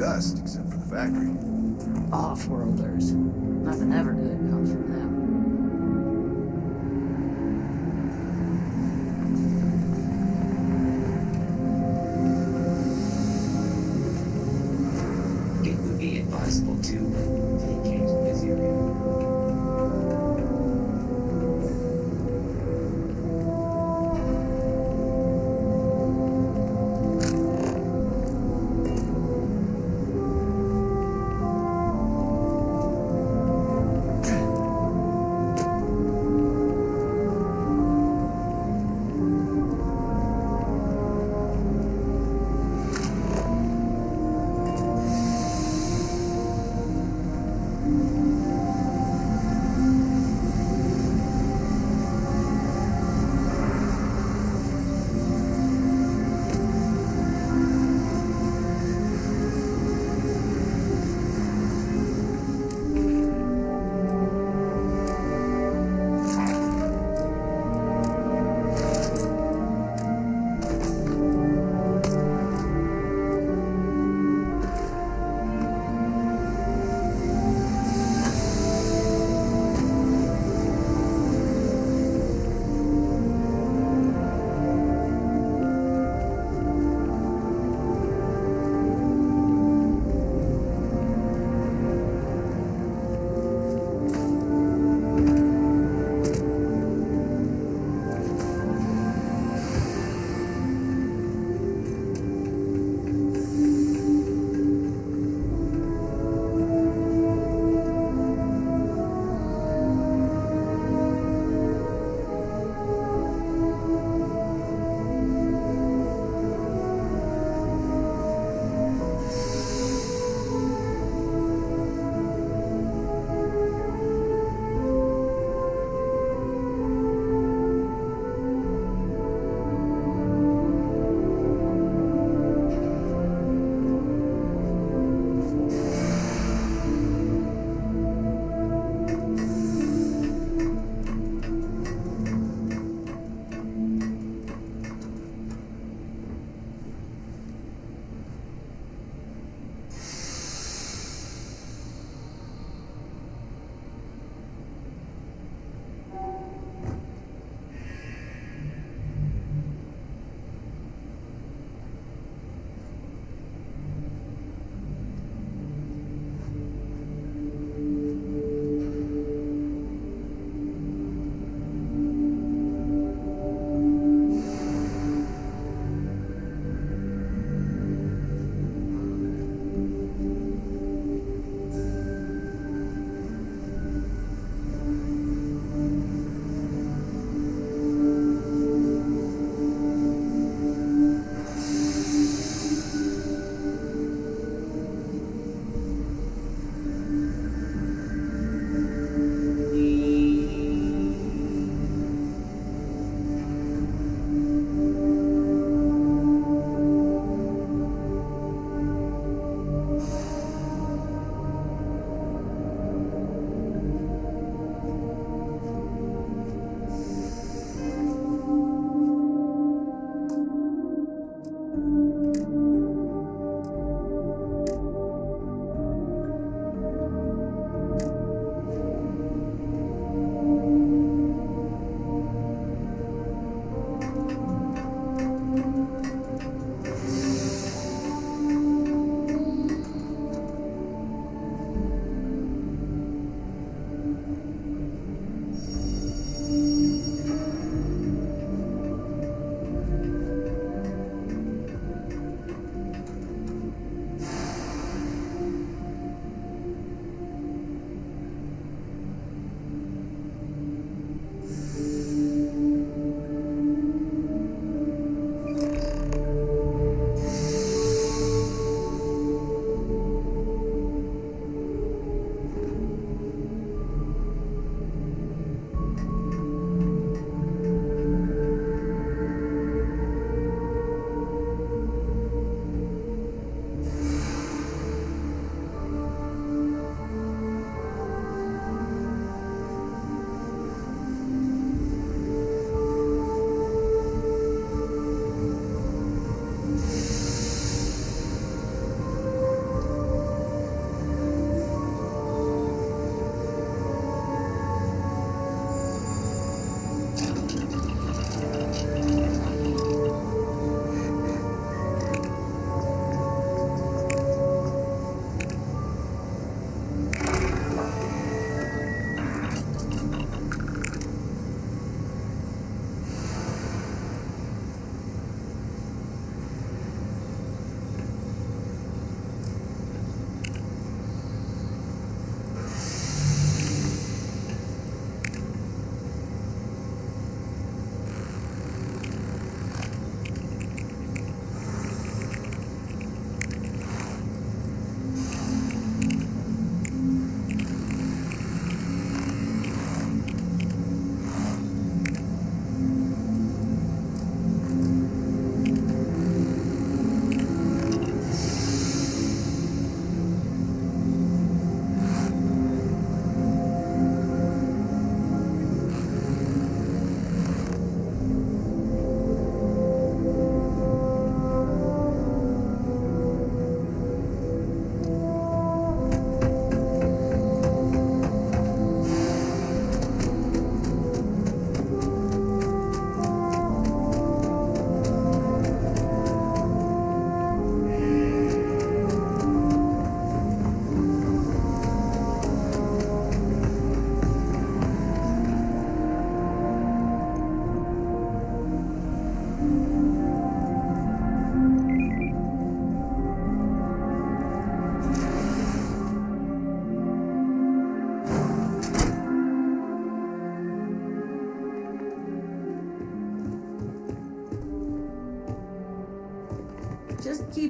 dust, except for the factory. Off-worlders. Nothing ever good comes from them. It would be advisable to vacate this area.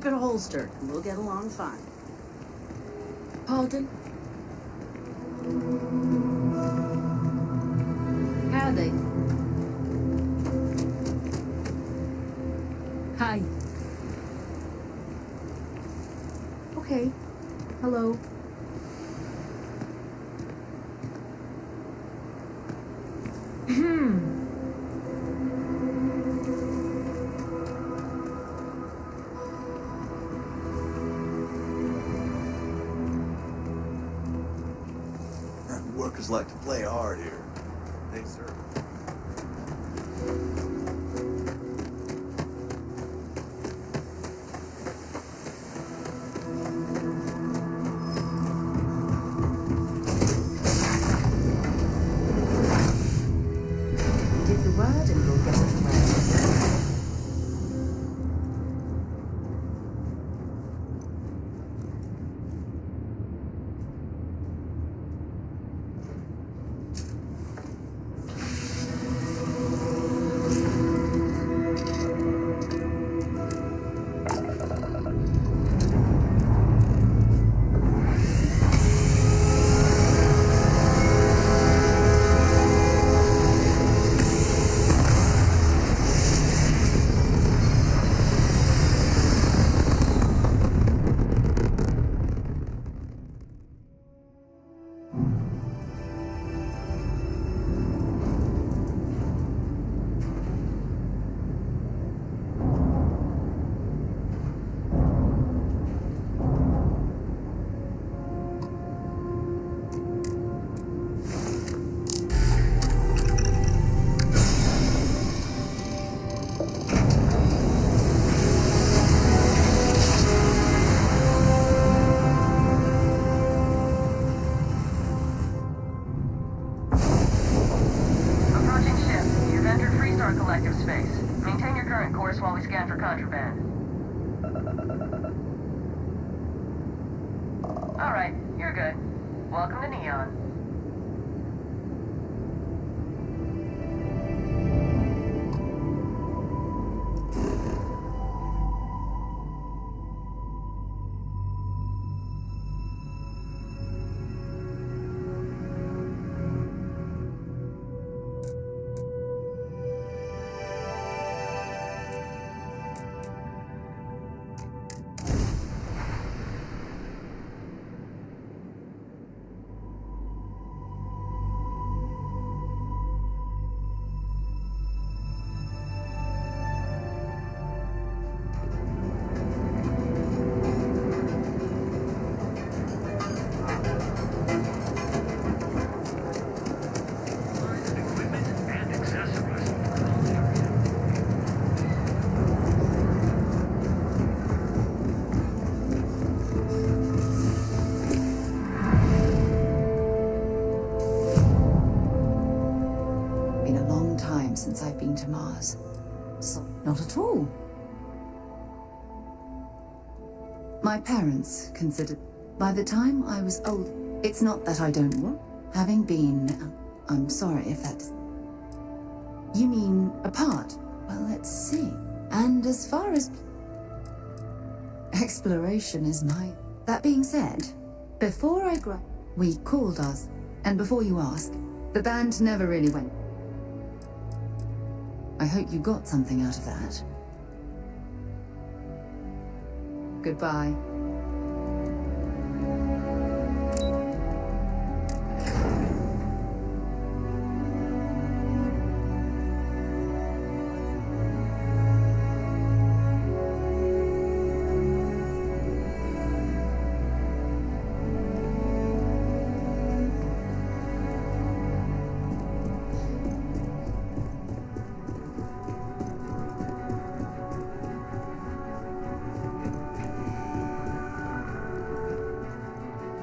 keep it holstered, and we'll get along fine. Pardon? Howdy. Hi. Okay. Hello. Workers like to play hard here. They serve. Give the word and we'll get it away. Approaching ship. You've entered Freestar Collective space. Maintain your current course while we scan for contraband. Alright, you're good. Welcome to Neon. Equipment and accessories. Been a long time since I've been to Mars. So, not at all. My parents considered... By the time I was old, it's not that I don't want... Having been... I'm sorry if that... You mean apart? Well, let's see. And as far as... Exploration is my... That being said, before I we called us. And before you ask, the band never really went. I hope you got something out of that. Goodbye.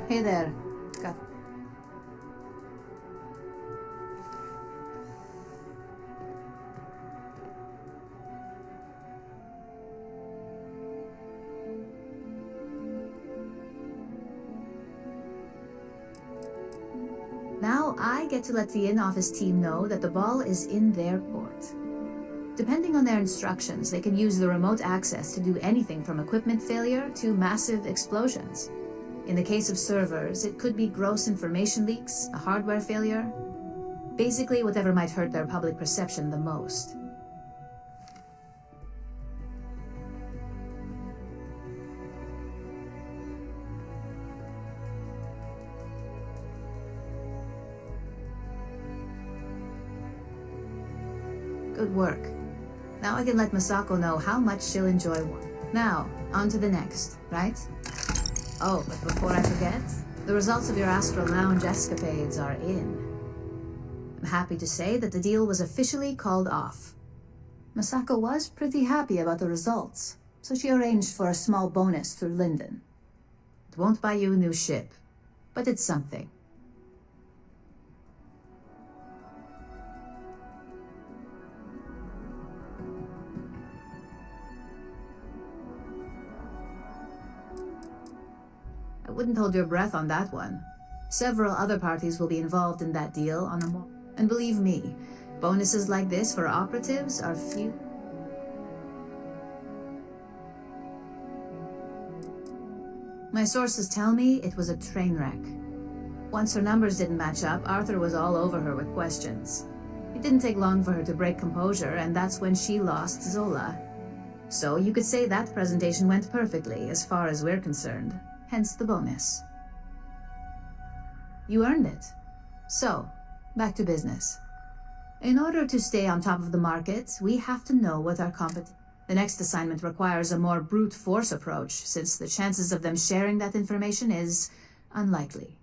Hey there. Got... Now I get to let the in-office team know that the ball is in their court. Depending on their instructions, they can use the remote access to do anything from equipment failure to massive explosions. In the case of servers, it could be gross information leaks, a hardware failure, basically whatever might hurt their public perception the most. Good work. Now I can let Masako know how much she'll enjoy one. Now, on to the next, right? Oh, but before I forget, the results of your Astral Lounge escapades are in. I'm happy to say that the deal was officially called off. Masako was pretty happy about the results, so she arranged for a small bonus through Linden. It won't buy you a new ship, but it's something. I wouldn't hold your breath on that one. Several other parties will be involved in that deal on a more... And believe me, bonuses like this for operatives are few. My sources tell me it was a train wreck. Once her numbers didn't match up, Arthur was all over her with questions. It didn't take long for her to break composure, and that's when she lost Zola. So you could say that presentation went perfectly, as far as we're concerned. Hence the bonus. You earned it. So, back to business. In order to stay on top of the market, we have to know what our The next assignment requires a more brute force approach, since the chances of them sharing that information is unlikely.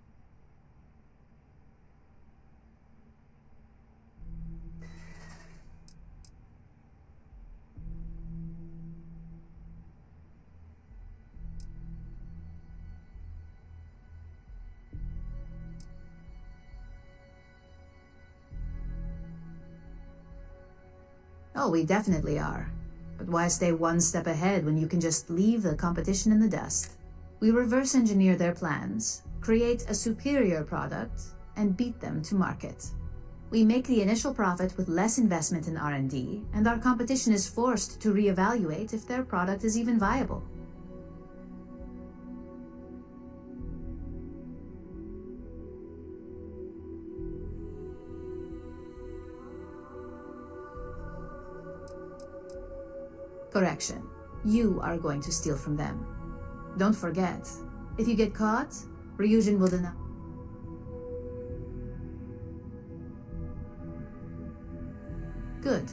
Oh, we definitely are. But why stay one step ahead when you can just leave the competition in the dust? We reverse engineer their plans, create a superior product, and beat them to market. We make the initial profit with less investment in R&D, and our competition is forced to reevaluate if their product is even viable. Correction. You are going to steal from them. Don't forget, if you get caught, Ryujin will deny. Good.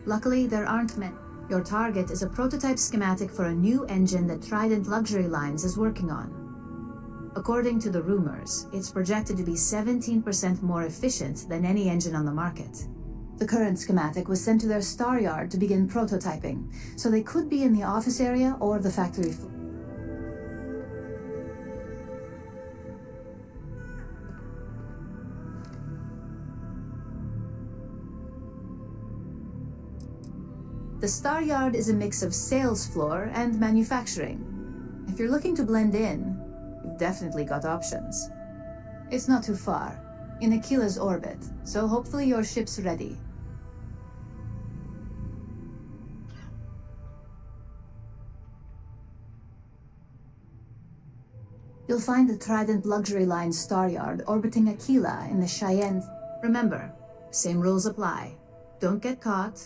Luckily, there aren't many. Your target is a prototype schematic for a new engine that Trident Luxury Lines is working on. According to the rumors, it's projected to be 17% more efficient than any engine on the market. The current schematic was sent to their star yard to begin prototyping, so they could be in the office area or the factory floor. The star yard is a mix of sales floor and manufacturing. If you're looking to blend in, you've definitely got options. It's not too far, in Aquila's orbit, so hopefully your ship's ready. You'll find the Trident Luxury Line star yard orbiting Aquila in the Cheyenne. Remember, same rules apply. Don't get caught.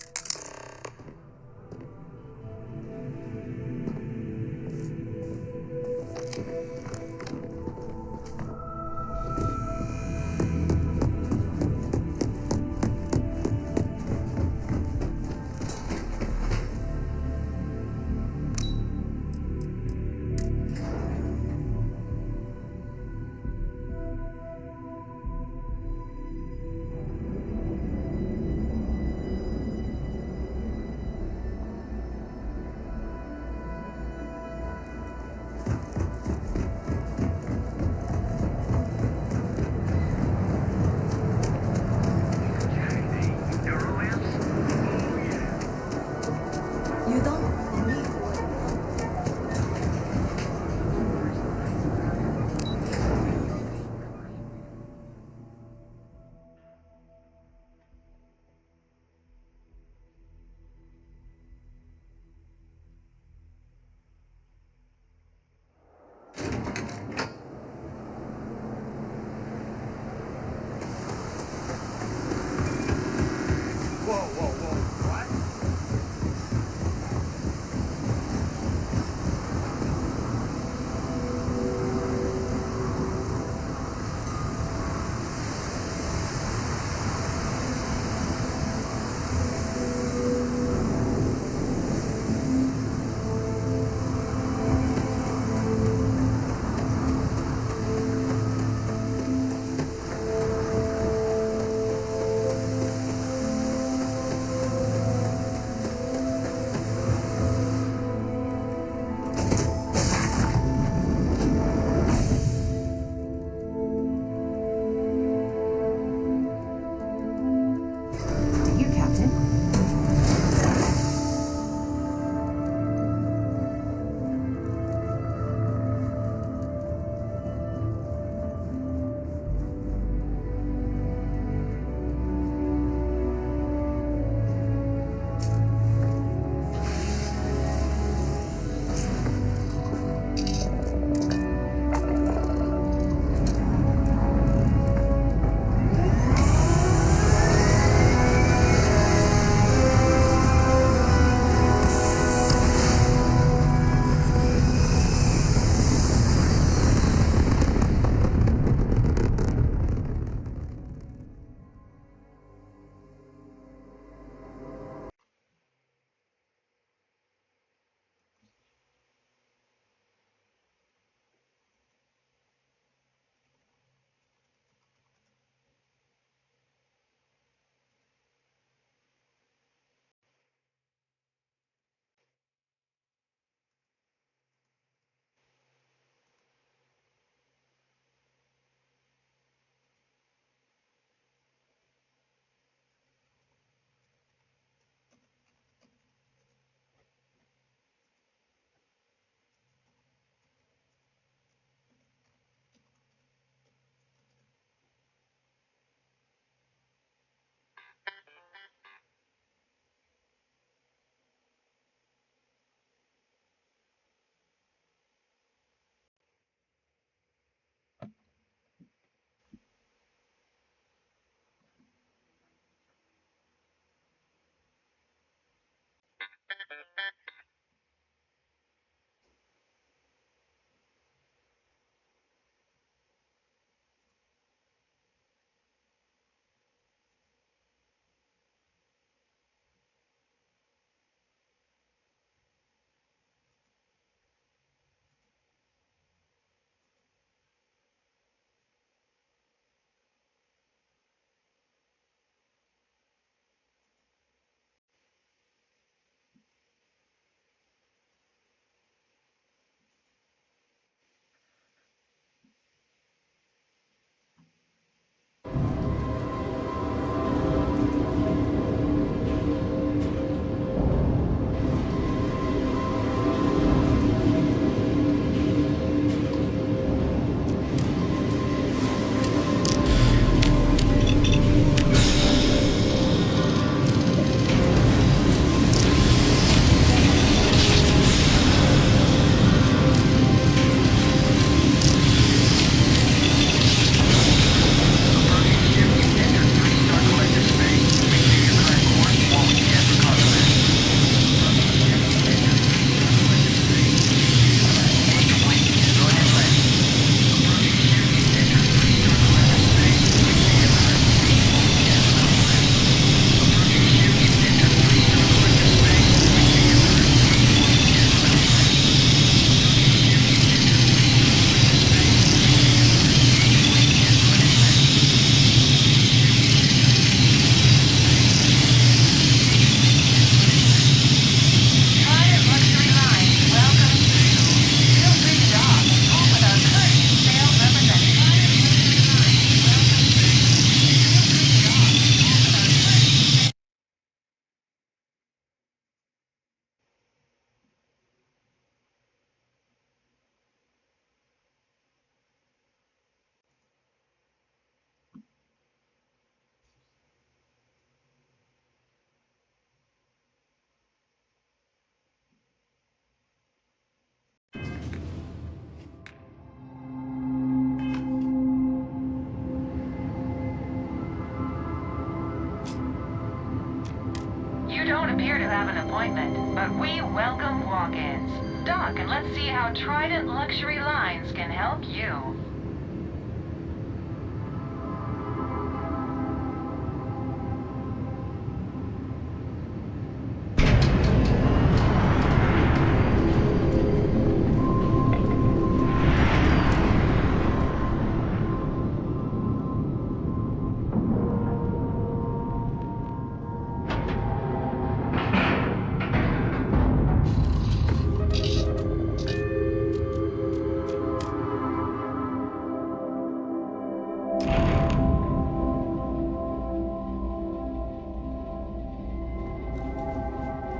You don't appear to have an appointment, but we welcome walk-ins. Dock, and let's see how Trident Luxury Lines can help you.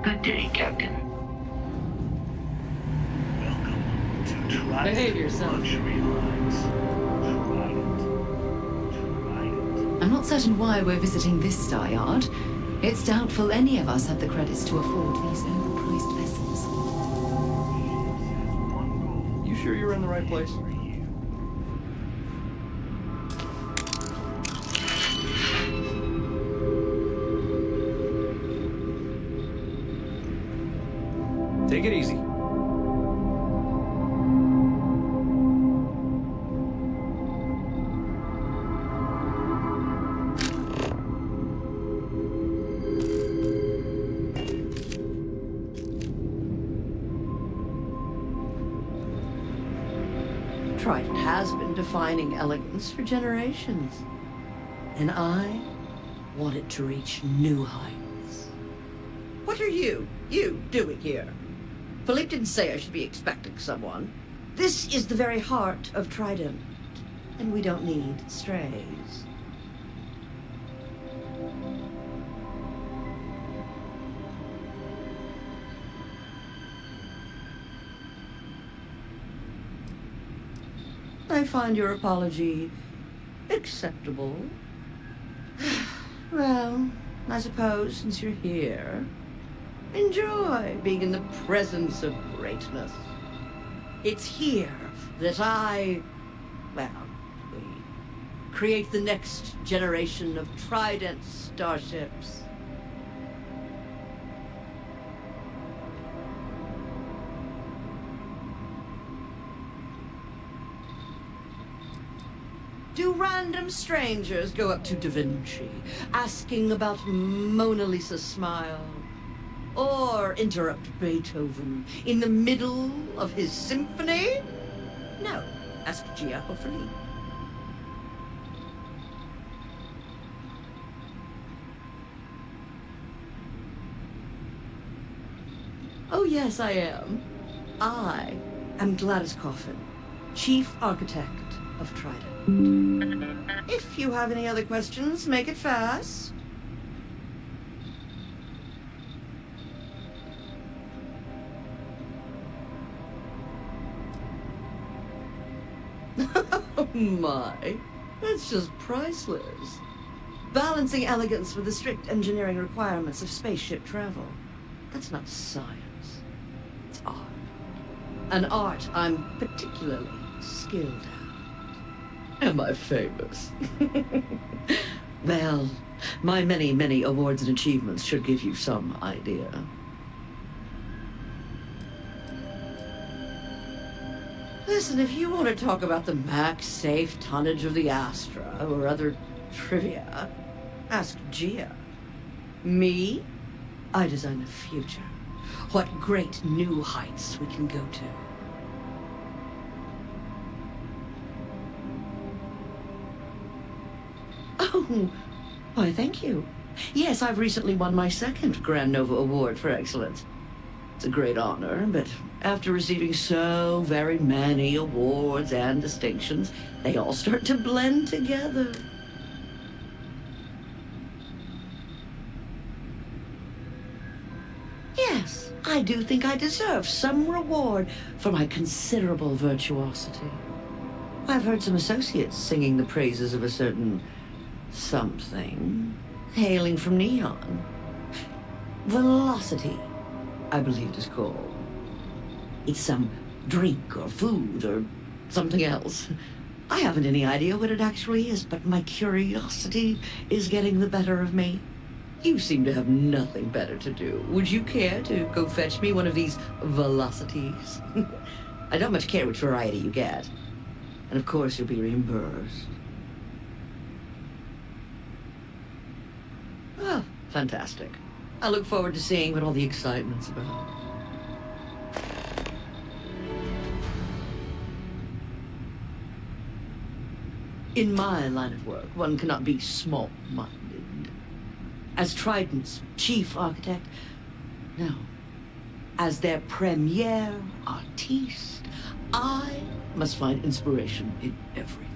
Good day, Captain. Welcome to Trident Behave yourself. Luxury Lines. Trident. I'm not certain why we're visiting this star yard. It's doubtful any of us have the credits to afford these overpriced vessels. One goal. You sure you're in the right place? For you. Take it easy. Trident has been defining elegance for generations, and I want it to reach new heights. What are you doing here? Philippe didn't say I should be expecting someone. This is the very heart of Trident, and we don't need strays. I find your apology acceptable. Well, I suppose since you're here, enjoy being in the presence of greatness. It's here that we create the next generation of Trident starships. Do random strangers go up to Da Vinci, asking about Mona Lisa's smile? Or interrupt Beethoven in the middle of his symphony? No. Ask Gia Hofferly. Oh, yes, I am. I am Gladys Coffin, Chief Architect of Trident. If you have any other questions, make it fast. Oh my, that's just priceless. Balancing elegance with the strict engineering requirements of spaceship travel. That's not science, it's art. An art I'm particularly skilled at. Am I famous? Well, my many, many awards and achievements should give you some idea. Listen, if you want to talk about the max safe tonnage of the Astra or other trivia, ask Gia. Me? I design the future. What great new heights we can go to. Oh, why, thank you. Yes, I've recently won my second Grand Nova Award for excellence. It's a great honor, but after receiving so very many awards and distinctions, they all start to blend together. Yes, I do think I deserve some reward for my considerable virtuosity. I've heard some associates singing the praises of a certain something hailing from Neon. Velocity, I believe it is called. It's some drink or food or something else. I haven't any idea what it actually is, but my curiosity is getting the better of me. You seem to have nothing better to do. Would you care to go fetch me one of these velocities? I don't much care which variety you get. And of course you'll be reimbursed. Oh, fantastic. I look forward to seeing what all the excitement's about. In my line of work, one cannot be small-minded. As Trident's chief architect, no. As their premier artiste, I must find inspiration in everything.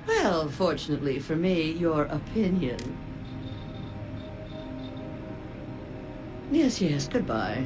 Well, fortunately for me, your opinion. Yes, yes, goodbye.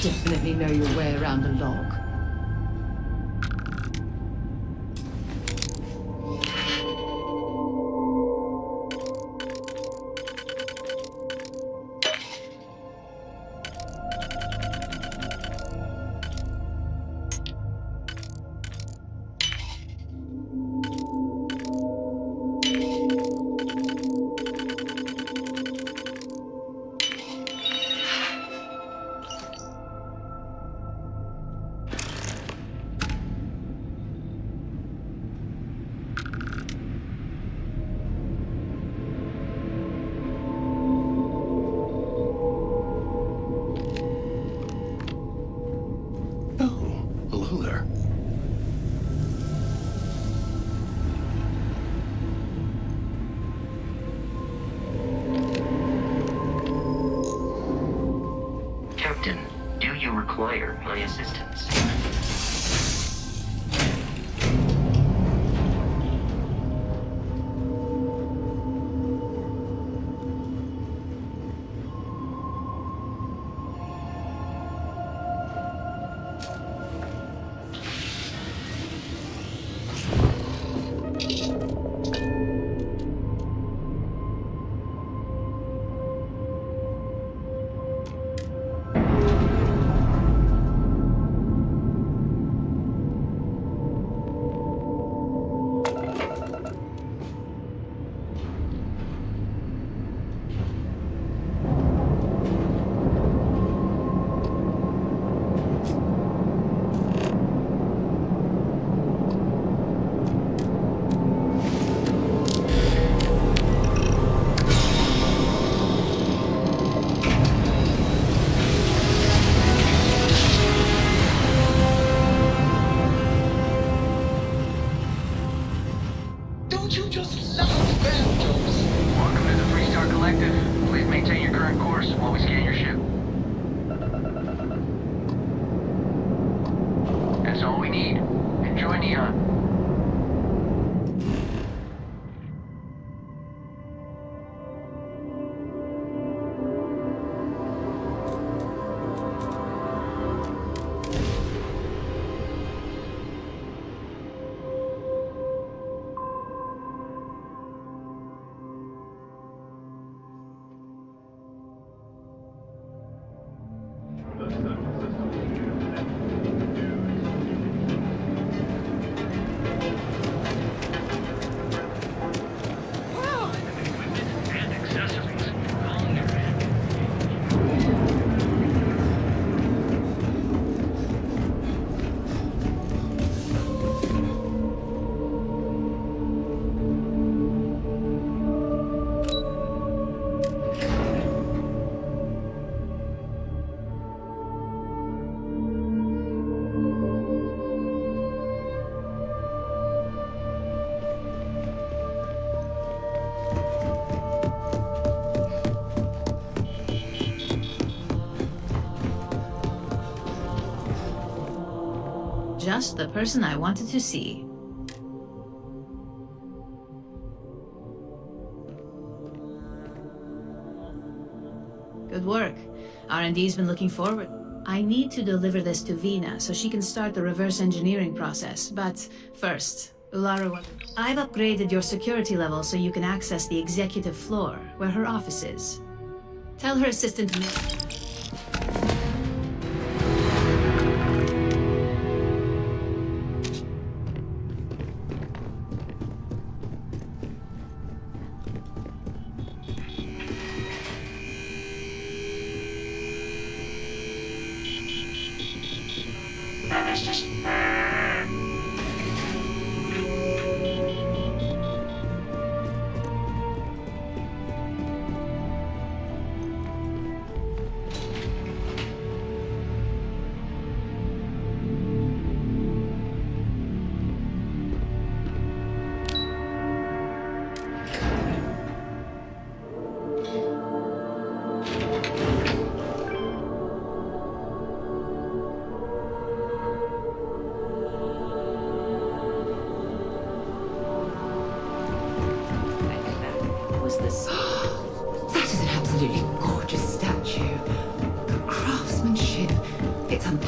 definitely know your way around a log. Oh, hello there. Captain, do you require my assistance? Don't you just love banjos? Welcome to the Three-Star Collective. Please maintain your current course while we scan your ship. That's all we need. Enjoy Neon. And accessories. Just the person I wanted to see. Good work. R&D's been looking forward. I need to deliver this to Vina so she can start the reverse engineering process. But first, Ulara, I've upgraded your security level so you can access the executive floor, where her office is. Tell her assistant to...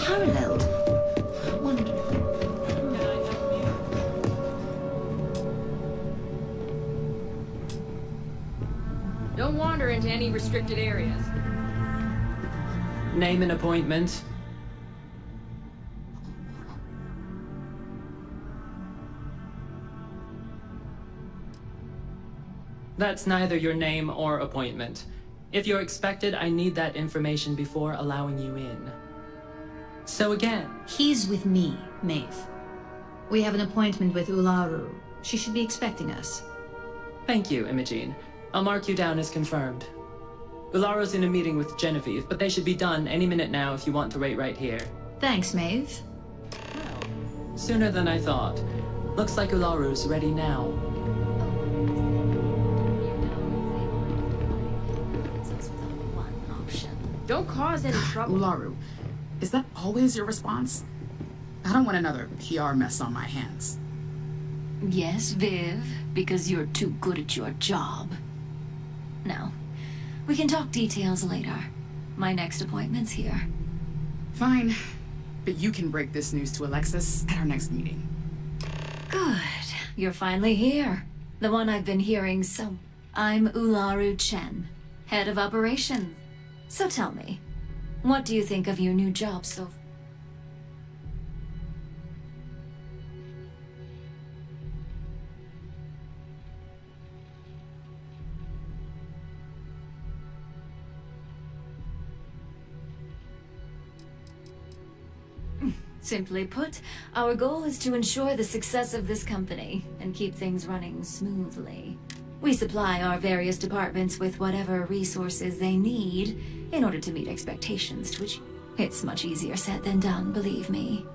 unparalleled. I wonder. Don't wander into any restricted areas. Name an appointment. That's neither your name or appointment. If you're expected, I need that information before allowing you in. So again... He's with me, Maeve. We have an appointment with Ularu. She should be expecting us. Thank you, Imogene. I'll mark you down as confirmed. Ularu's in a meeting with Genevieve, but they should be done any minute now if you want to wait right here. Thanks, Maeve. Sooner than I thought. Looks like Ularu's ready now. Don't cause any trouble. Ularu, is that always your response? I don't want another PR mess on my hands. Yes, Viv, because you're too good at your job. Now, we can talk details later. My next appointment's here. Fine, but you can break this news to Alexis at our next meeting. Good. You're finally here. The one I've been hearing so... I'm Ularu Chen, head of operations. So tell me, what do you think of your new job so far? Simply put, our goal is to ensure the success of this company and keep things running smoothly. We supply our various departments with whatever resources they need in order to meet expectations to which it's much easier said than done, believe me.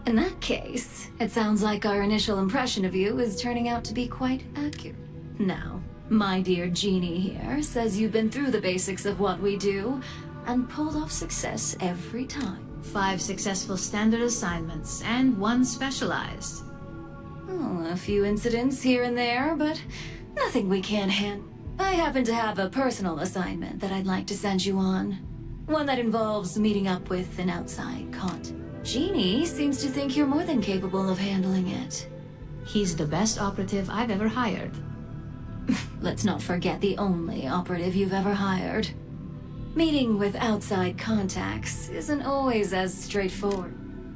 In that case, it sounds like our initial impression of you is turning out to be quite accurate. Now, my dear Jeannie here says you've been through the basics of what we do and pulled off success every time. 5 successful standard assignments, and 1 specialized. Oh, a few incidents here and there, but nothing we can't handle. I happen to have a personal assignment that I'd like to send you on. One that involves meeting up with an outside contact. Jeannie seems to think you're more than capable of handling it. He's the best operative I've ever hired. Let's not forget the only operative you've ever hired. Meeting with outside contacts isn't always as straightforward.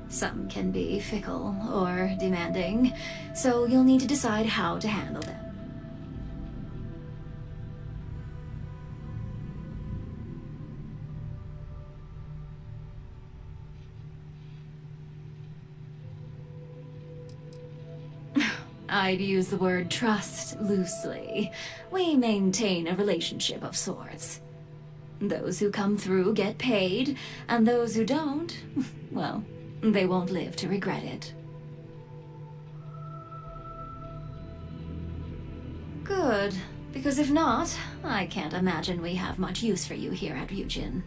Some can be fickle or demanding, so you'll need to decide how to handle them. I'd use the word trust loosely. We maintain a relationship of sorts. Those who come through get paid, and those who don't, well, they won't live to regret it. Good, because if not, I can't imagine we have much use for you here at Ryujin.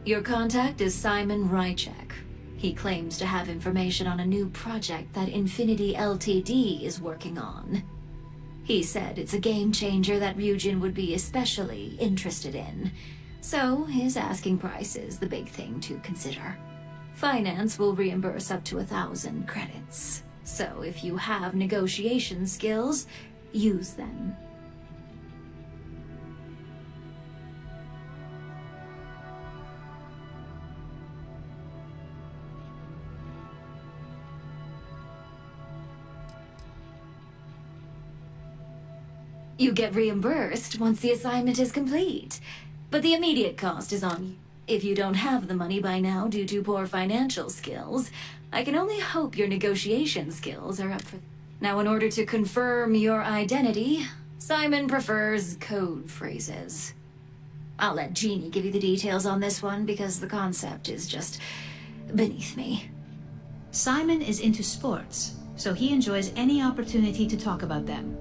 Your contact is Simon Rychek. He claims to have information on a new project that Infinity Ltd is working on. He said it's a game changer that Ryujin would be especially interested in. So his asking price is the big thing to consider. Finance will reimburse up to 1,000 credits. So if you have negotiation skills, use them. You get reimbursed once the assignment is complete, but the immediate cost is on you. If you don't have the money by now due to poor financial skills, I can only hope your negotiation skills are up for... Now, in order to confirm your identity, Simon prefers code phrases. I'll let Jeannie give you the details on this one because the concept is just beneath me. Simon is into sports, so he enjoys any opportunity to talk about them.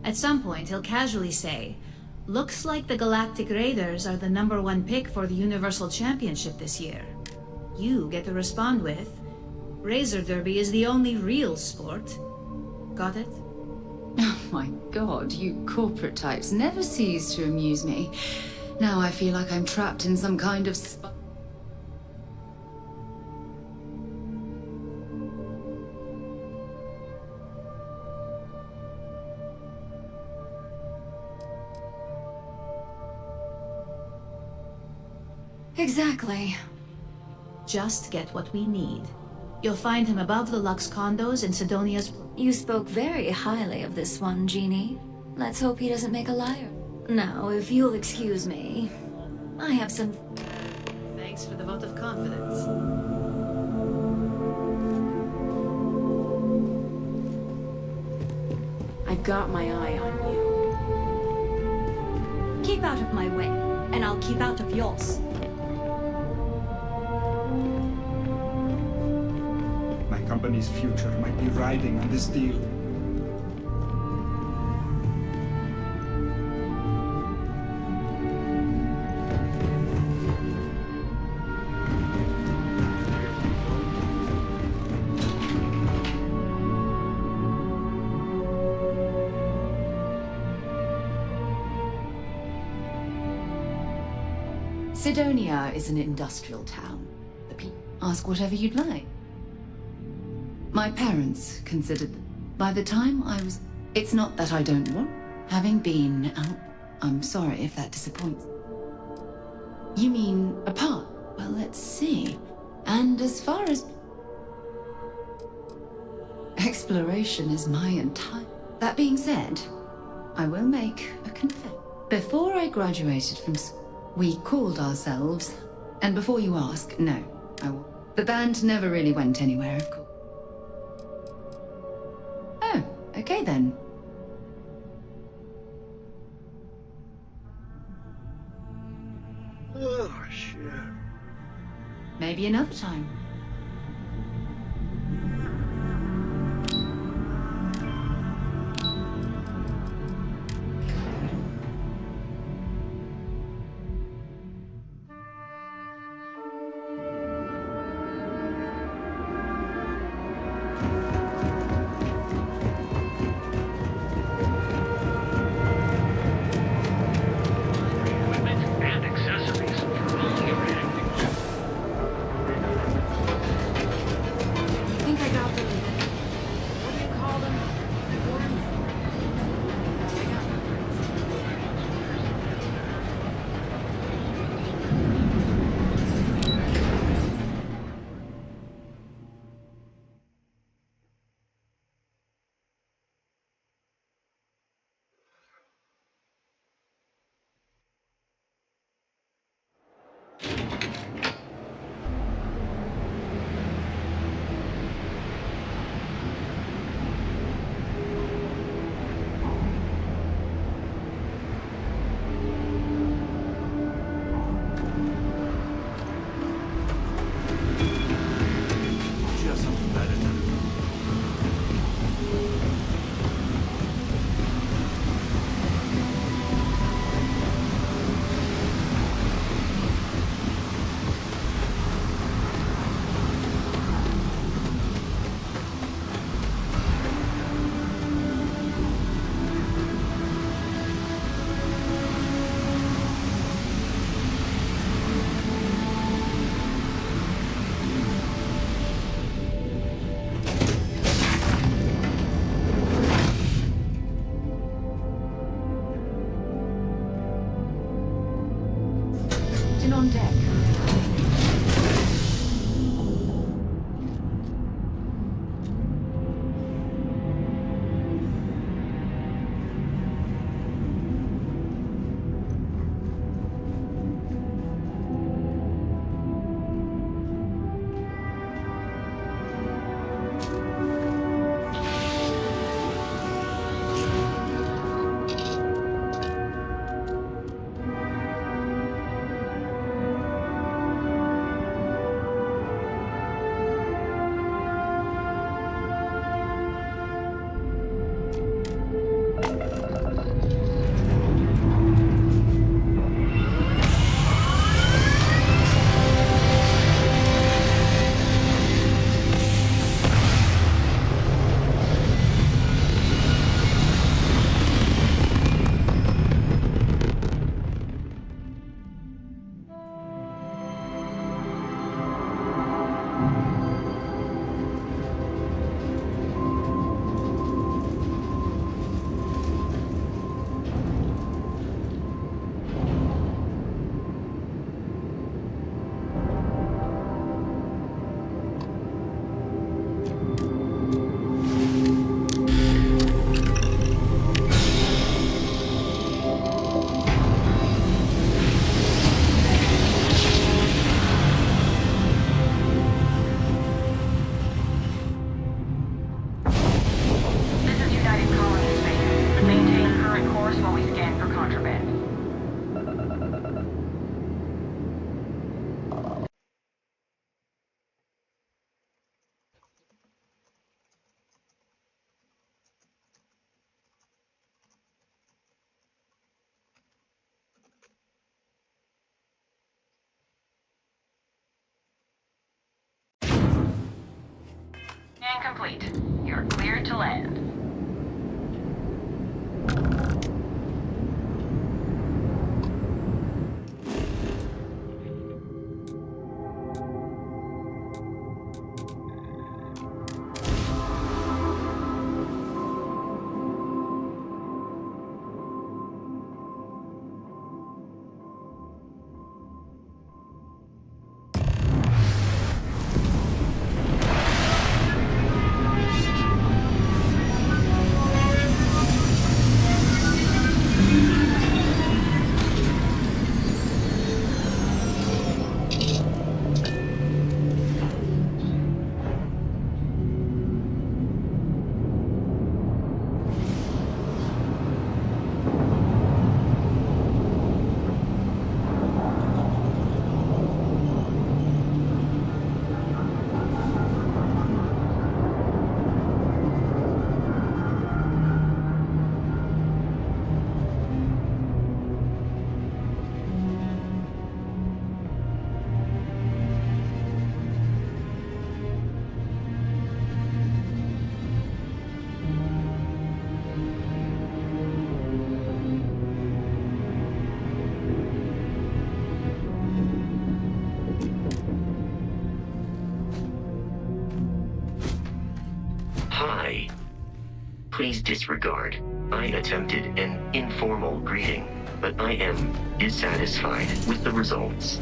At some point, he'll casually say, "Looks like the Galactic Raiders are the #1 pick for the Universal Championship this year." You get to respond with, "Razor Derby is the only real sport." Got it? my god, you corporate types never cease to amuse me. Now I feel like I'm trapped in some kind of Exactly. Just get what we need. You'll find him above the Lux condos in Sidonia's... You spoke very highly of this one, Jeannie. Let's hope he doesn't make a liar. Now, if you'll excuse me, I have some... Thanks for the vote of confidence. I've got my eye on you. Keep out of my way, and I'll keep out of yours. My company's future might be riding on this deal. Sidonia is an industrial town. The people ask whatever you'd like. My parents considered them. By the time I was... It's not that I don't want... Having been out... I'm sorry if that disappoints. You mean apart? Well, let's see. And as far as... Exploration is my entire... That being said, I will make a confession. Before I graduated from school, we called ourselves... And before you ask, no, I won't. The band never really went anywhere, of course. Oh, okay then. Oh, shit. Maybe another time. On deck. Scanning complete. You're cleared to land. Hi. Please disregard. I attempted an informal greeting, but I am dissatisfied with the results.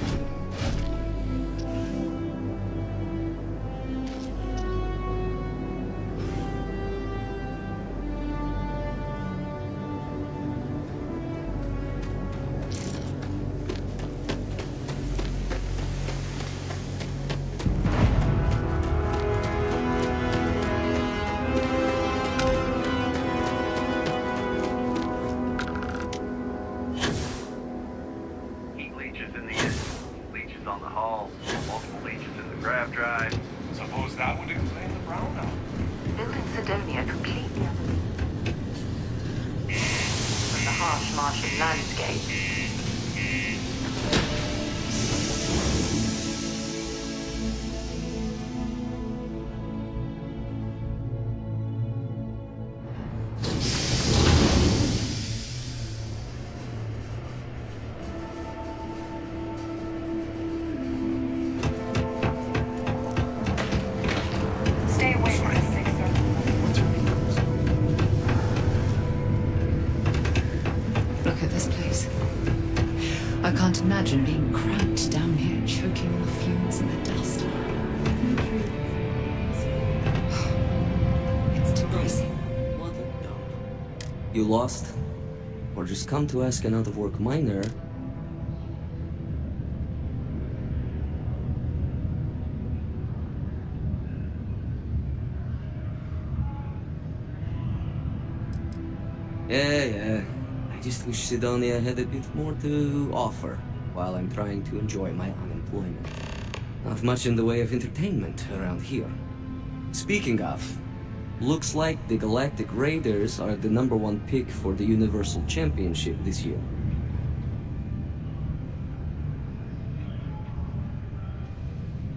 on the hull, multiple leeches in the grav drive. Suppose that would explain the brownout. Building Sidonia completely underneath. From the harsh Martian landscape. I can't imagine being cramped down here, choking on the fumes and the dust. It's depressing. You lost? Or just come to ask an out-of-work miner? Yeah. I just wish Sidonia had a bit more to offer while I'm trying to enjoy my unemployment. Not much in the way of entertainment around here. Speaking of, looks like the Galactic Raiders are the #1 pick for the Universal Championship this year.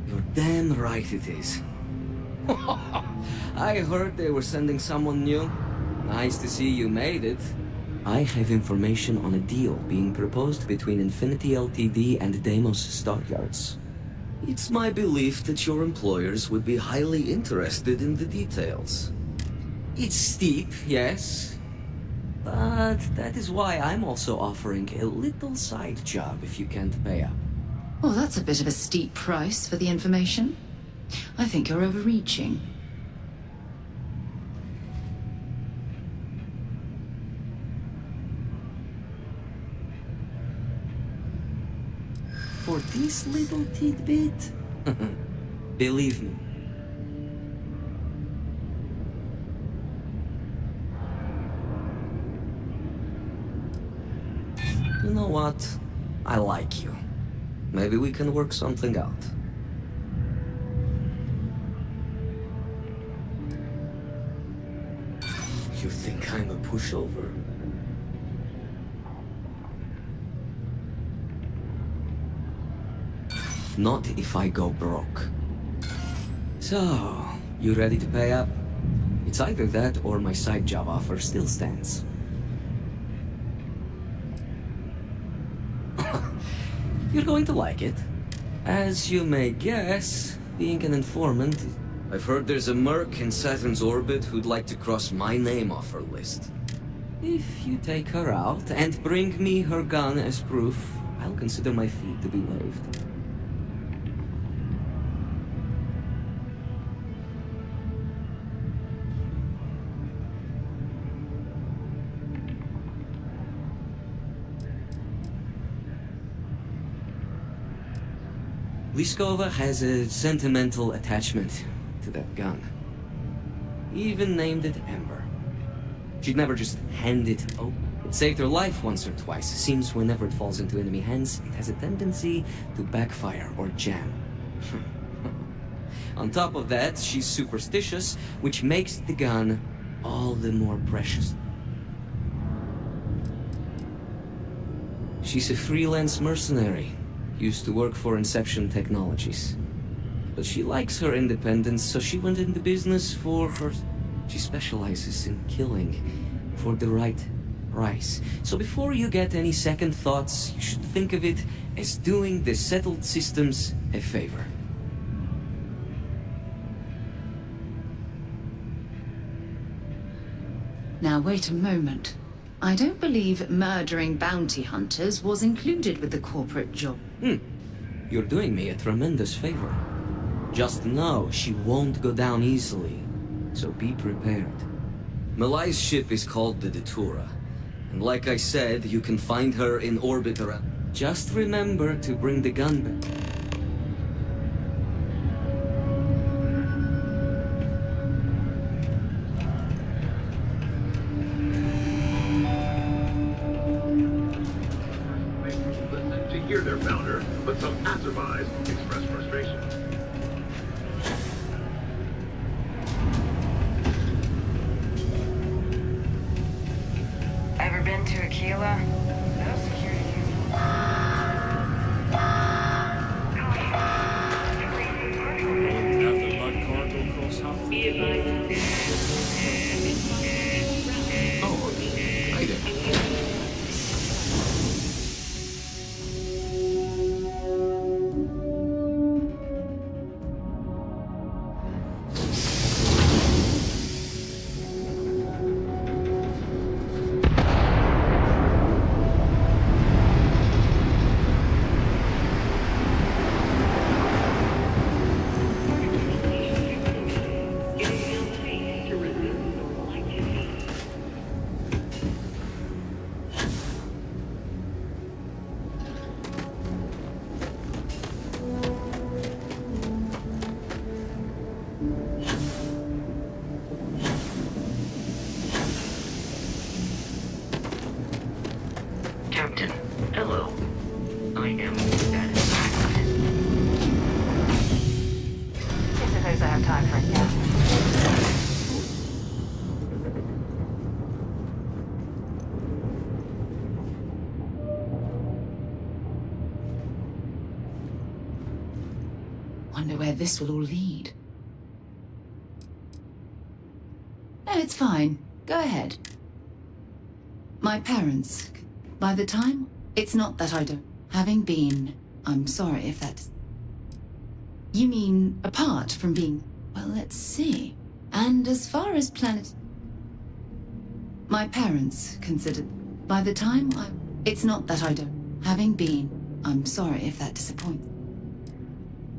You're damn right it is. I heard they were sending someone new. Nice to see you made it. I have information on a deal being proposed between Infinity Ltd and Deimos Stockyards. It's my belief that your employers would be highly interested in the details. It's steep, yes, but that is why I'm also offering a little side job if you can't pay up. Well, that's a bit of a steep price for the information. I think you're overreaching. For this little tidbit? Believe me. You know what? I like you. Maybe we can work something out. You think I'm a pushover? Not if I go broke. So, You ready to pay up? It's either that or my side job offer still stands. You're going to like it. As you may guess, being an informant, I've heard there's a merc in Saturn's orbit who'd like to cross my name off her list. If you take her out and bring me her gun as proof, I'll consider my fee to be waived. Liskova has a sentimental attachment to that gun. Even named it Ember. She'd never just hand it over. It saved her life once or twice. Seems whenever it falls into enemy hands, it has a tendency to backfire or jam. On top of that, she's superstitious, which makes the gun all the more precious. She's a freelance mercenary. Used to work for Inception Technologies. But she likes her independence, so she went into business for her... She specializes in killing for the right price. So before you get any second thoughts, you should think of it as doing the settled systems a favor. Now wait a moment. I don't believe murdering bounty hunters was included with the corporate job. You're doing me a tremendous favor. Just know she won't go down easily, so be prepared. Malai's ship is called the Datura, and like I said, you can find her in orbit around. Just remember to bring the gun back. Hear their founder, but some passerbys express frustration. Ever been to Aquila? No security. Captain, hello. I am satisfied. I suppose I have time for a nap. Wonder where this will all lead. No, it's fine. Go ahead. My parents... By the time... It's not that I don't... Having been... I'm sorry if that's... You mean apart from being... Well, let's see. And as far as planet... My parents considered... By the time I... It's not that I don't... Having been... I'm sorry if that disappoints...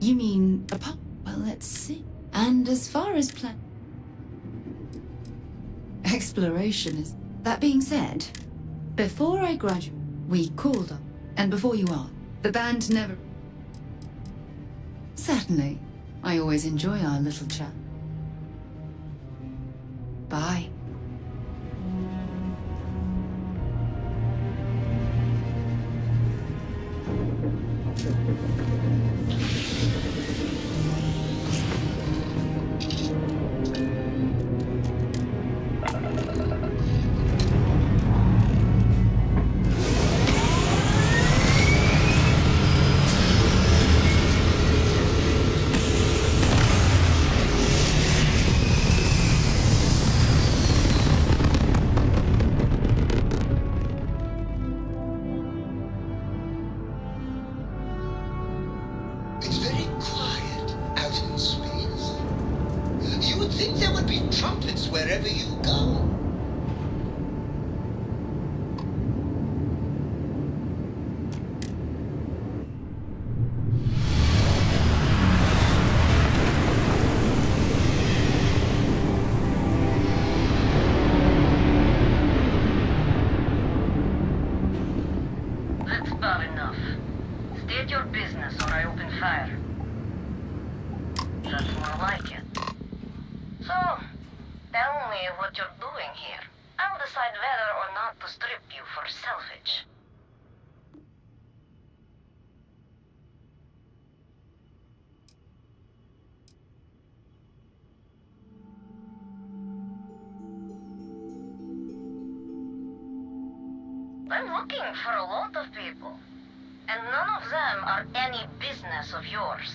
You mean apart... Well, let's see. And as far as planet... Exploration is... That being said... Before I graduated, we called up, and before you are, the band never... Certainly. I always enjoy our little chat. Bye. blowing trumpets wherever you go. That's about enough. State your business or I open fire. That's more like it. So, tell me what you're doing here. I'll decide whether or not to strip you for salvage. I'm looking for a lot of people, and none of them are any business of yours.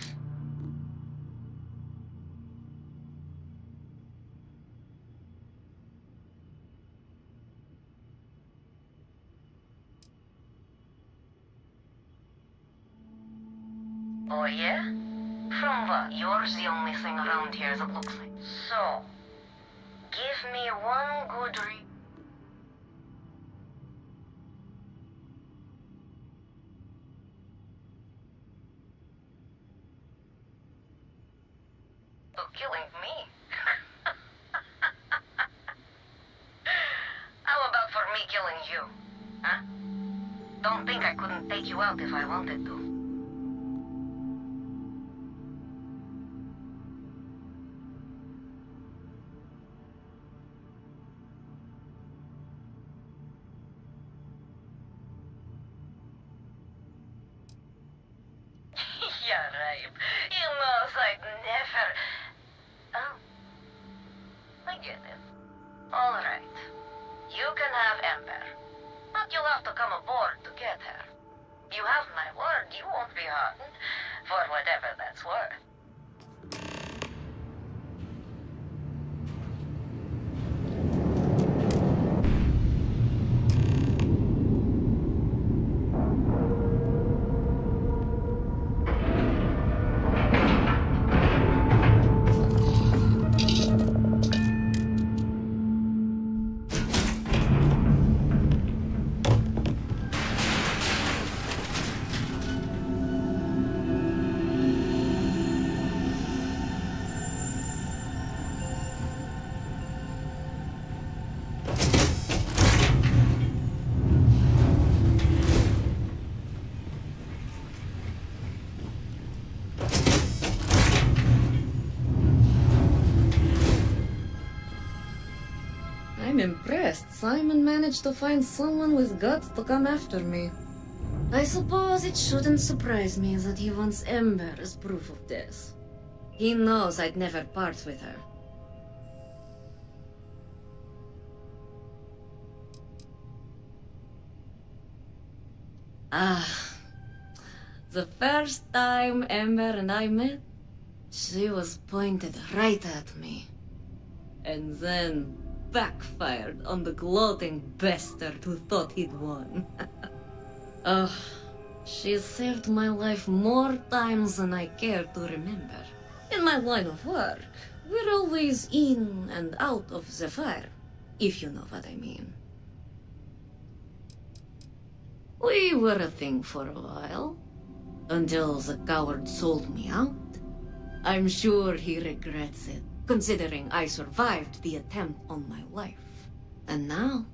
Oh yeah? From what? Yours the only thing around here that looks like. So, give me one good to killing me. How about for me killing you? Huh? Don't think I couldn't take you out if I wanted to. Yeah, right. You know, I'd never... Oh. I get it. All right. You can have Ember. But you'll have to come aboard to get her. You have my word, you won't be hardened. For whatever that's worth. I'm impressed. Simon managed to find someone with guts to come after me. I suppose it shouldn't surprise me that he wants Ember as proof of this. He knows I'd never part with her. The first time Ember and I met, she was pointed right at me. And then backfired on the gloating bastard who thought he'd won. She's saved my life more times than I care to remember. In my line of work, we're always in and out of the fire, if you know what I mean. We were a thing for a while, until the coward sold me out. I'm sure he regrets it, considering I survived the attempt on my life. And now,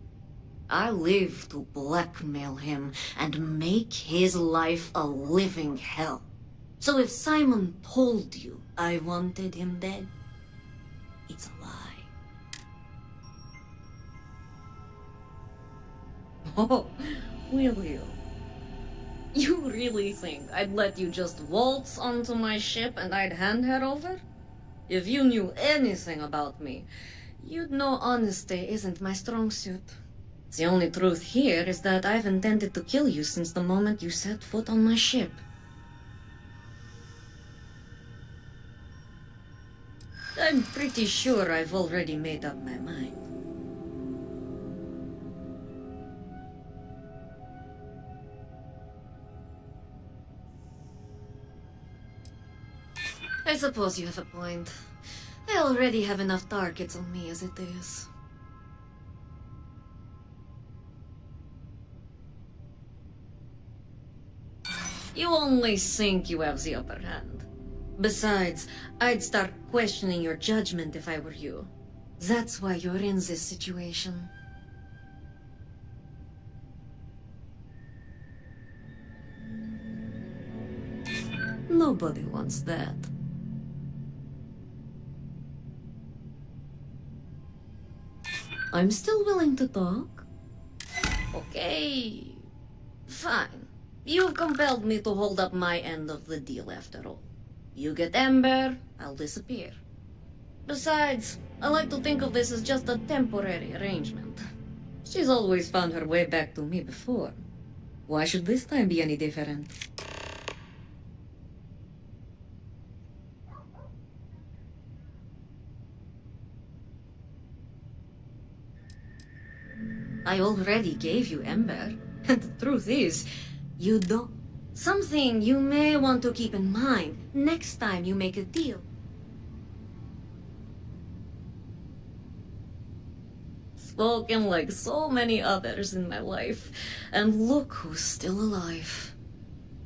I live to blackmail him and make his life a living hell. So if Simon told you I wanted him dead, it's a lie. Oh, will you? You really think I'd let you just waltz onto my ship and I'd hand her over? If you knew anything about me, you'd know honesty isn't my strong suit. The only truth here is that I've intended to kill you since the moment you set foot on my ship. I'm pretty sure I've already made up my mind. I suppose you have a point. I I already have enough targets on me as it is. You only think you have the upper hand. Besides, I'd start questioning your judgment if I were you. That's why you're in this situation. Nobody wants that. I'm still willing to talk. Okay. Fine. You've compelled me to hold up my end of the deal after all. You get Ember, I'll disappear. Besides, I like to think of this as just a temporary arrangement. She's always found her way back to me before. Why should this time be any different? I already gave you Ember, and the truth is, you don't. Something you may want to keep in mind next time you make a deal. Spoken like so many others in my life, and look who's still alive.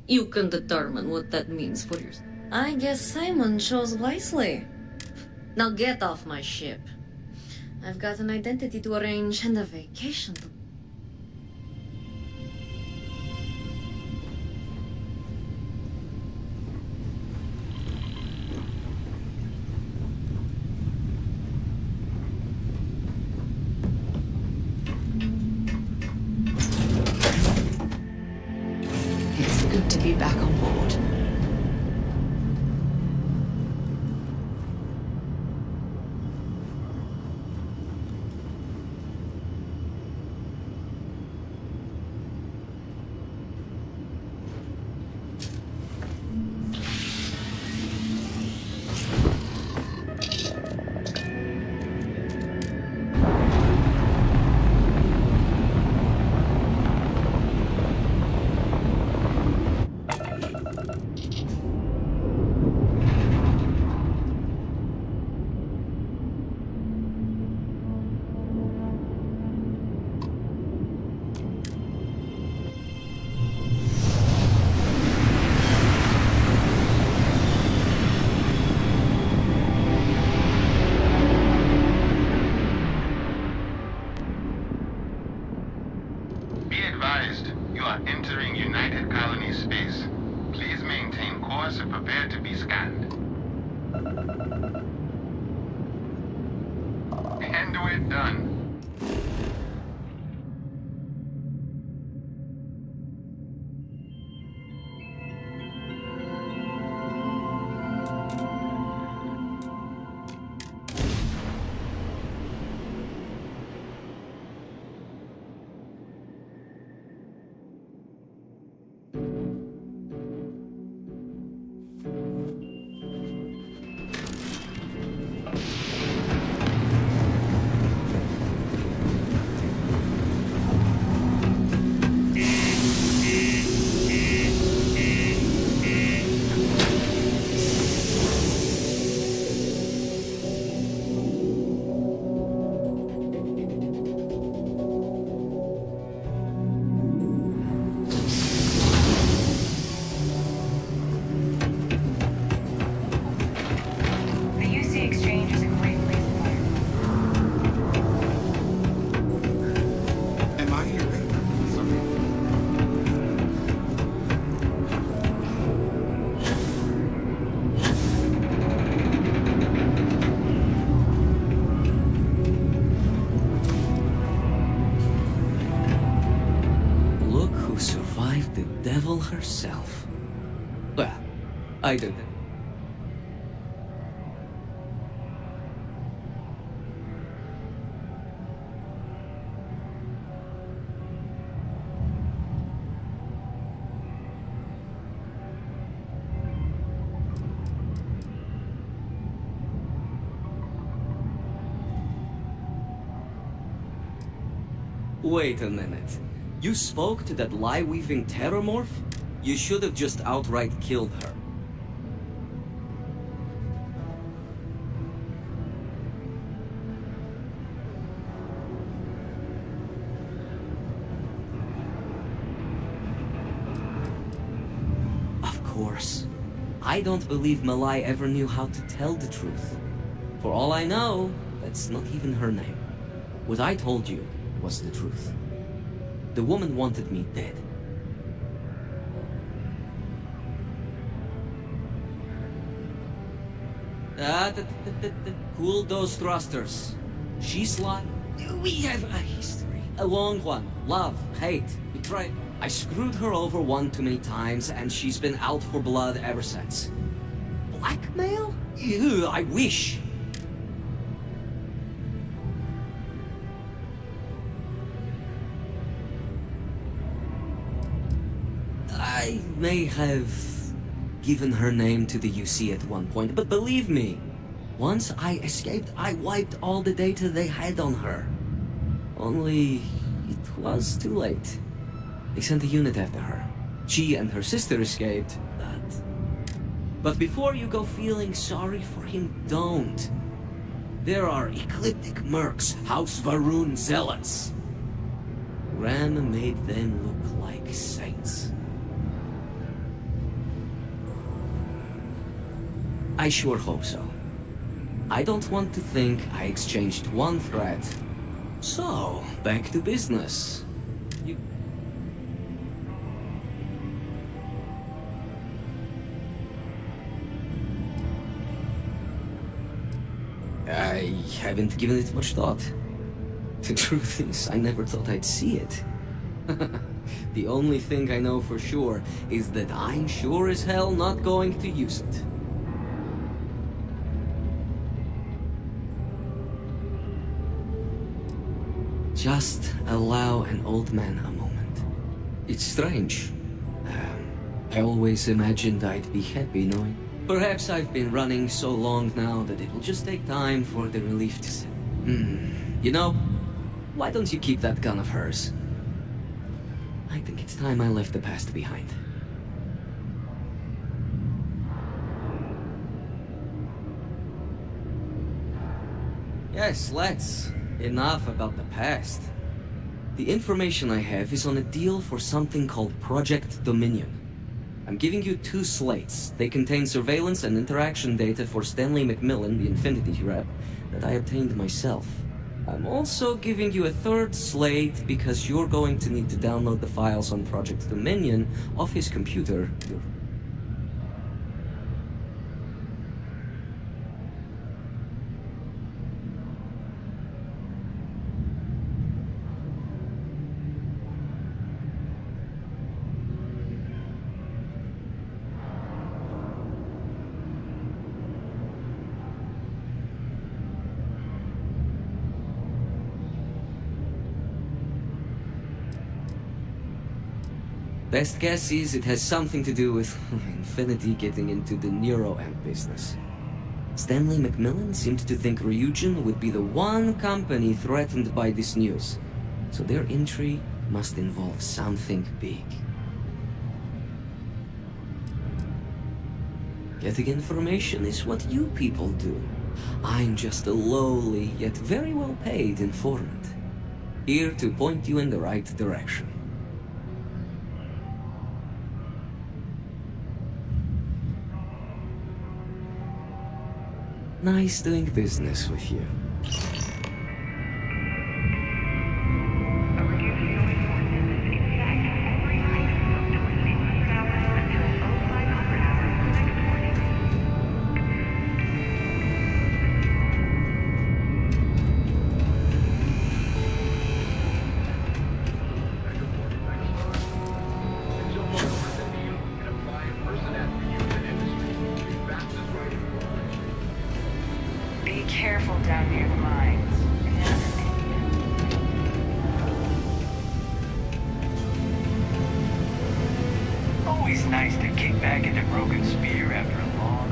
You can determine what that means for yourself. I guess Simon chose wisely. Now get off my ship. I've got an identity to arrange and a vacation to... It's good to be back on board. You are entering United Colony space. Please maintain course and prepare to be scanned. And we're done. Devil herself. Well, I did it. Wait a minute. You spoke to that lie-weaving terrormorph? You should have just outright killed her. course. I don't believe Malai ever knew how to tell the truth. For all I know, that's not even her name. What I told you was the truth. The woman wanted me dead. Cool those thrusters. She's like... We have a history. A long one. Love, hate, betrayal. I screwed her over one too many times, and she's been out for blood ever since. Blackmail? Ew, I wish. I may have given her name to the UC at one point, but believe me, once I escaped, I wiped all the data they had on her. Only it was too late. They sent a unit after her. She and her sister escaped, but before you go feeling sorry for him, don't. There are ecliptic mercs, House Varun zealots. Ram made them look like saints. I sure hope so. I don't want to think I exchanged one threat. So, back to business. I haven't given it much thought. The truth is, I never thought I'd see it. The only thing I know for sure is that I'm sure as hell not going to use it. Just allow an old man a moment. It's strange. I always imagined I'd be happy knowing. Perhaps I've been running so long now that it'll just take time for the relief to set. You know, why don't you keep that gun of hers? I think it's time I left the past behind. Yes, let's. Enough about the past. The information I have is on a deal for something called Project Dominion. I'm giving you 2 slates. They contain surveillance and interaction data for Stanley McMillan, the Infinity rep, that I obtained myself. I'm also giving you a 3rd slate because you're going to need to download the files on Project Dominion off his computer. Best guess is it has something to do with Infinity getting into the neuroamp business. Stanley McMillan seemed to think Ryujin would be the one company threatened by this news, so their entry must involve something big. Getting information is what you people do. I'm just a lowly, yet very well paid informant, here to point you in the right direction. Nice doing business with you. Be careful down near the mines. Always nice to kick back at the broken spear after a long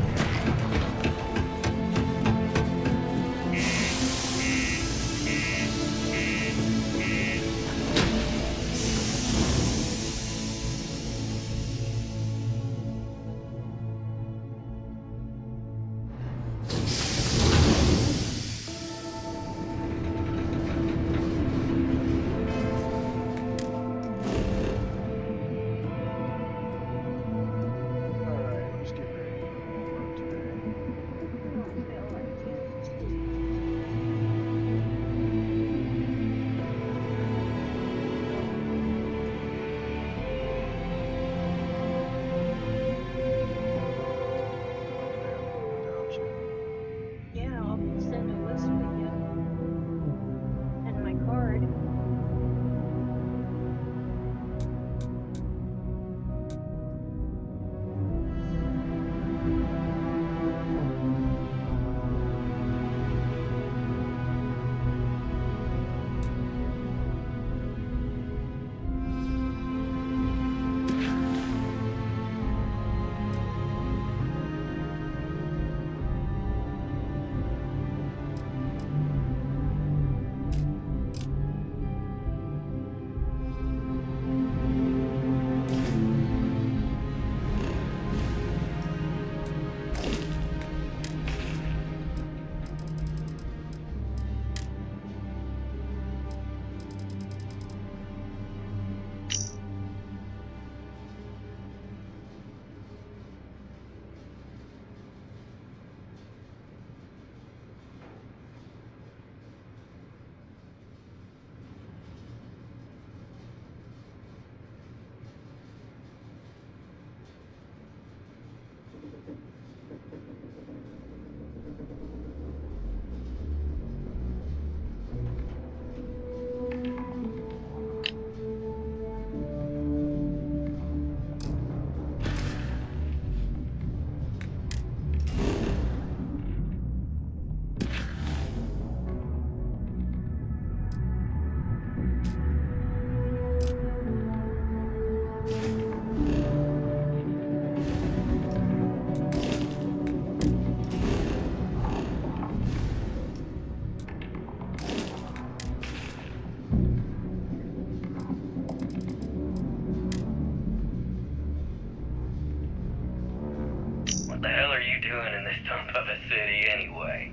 What the hell are you doing in this dump of a city anyway?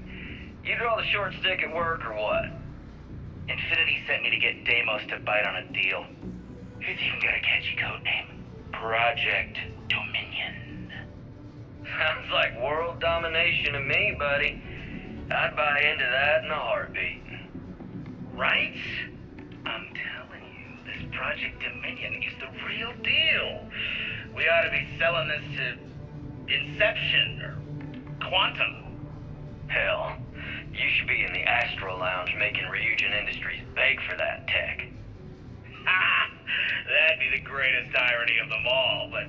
You draw the short stick at work or what? Infinity sent me to get Deimos to bite on a deal. He's even got a catchy code name. Project Dominion. Sounds like world domination to me, buddy. I'd buy into that in a heartbeat. Right? I'm telling you, this Project Dominion is the real deal. We ought to be selling this to Inception or Quantum. Hell, you should be in the Astro Lounge making Ryujin Industries beg for that tech. Ha! That'd be the greatest irony of them all, but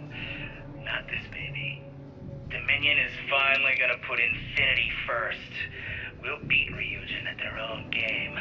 not this baby. Dominion is finally gonna put Infinity first. We'll beat Ryujin at their own game.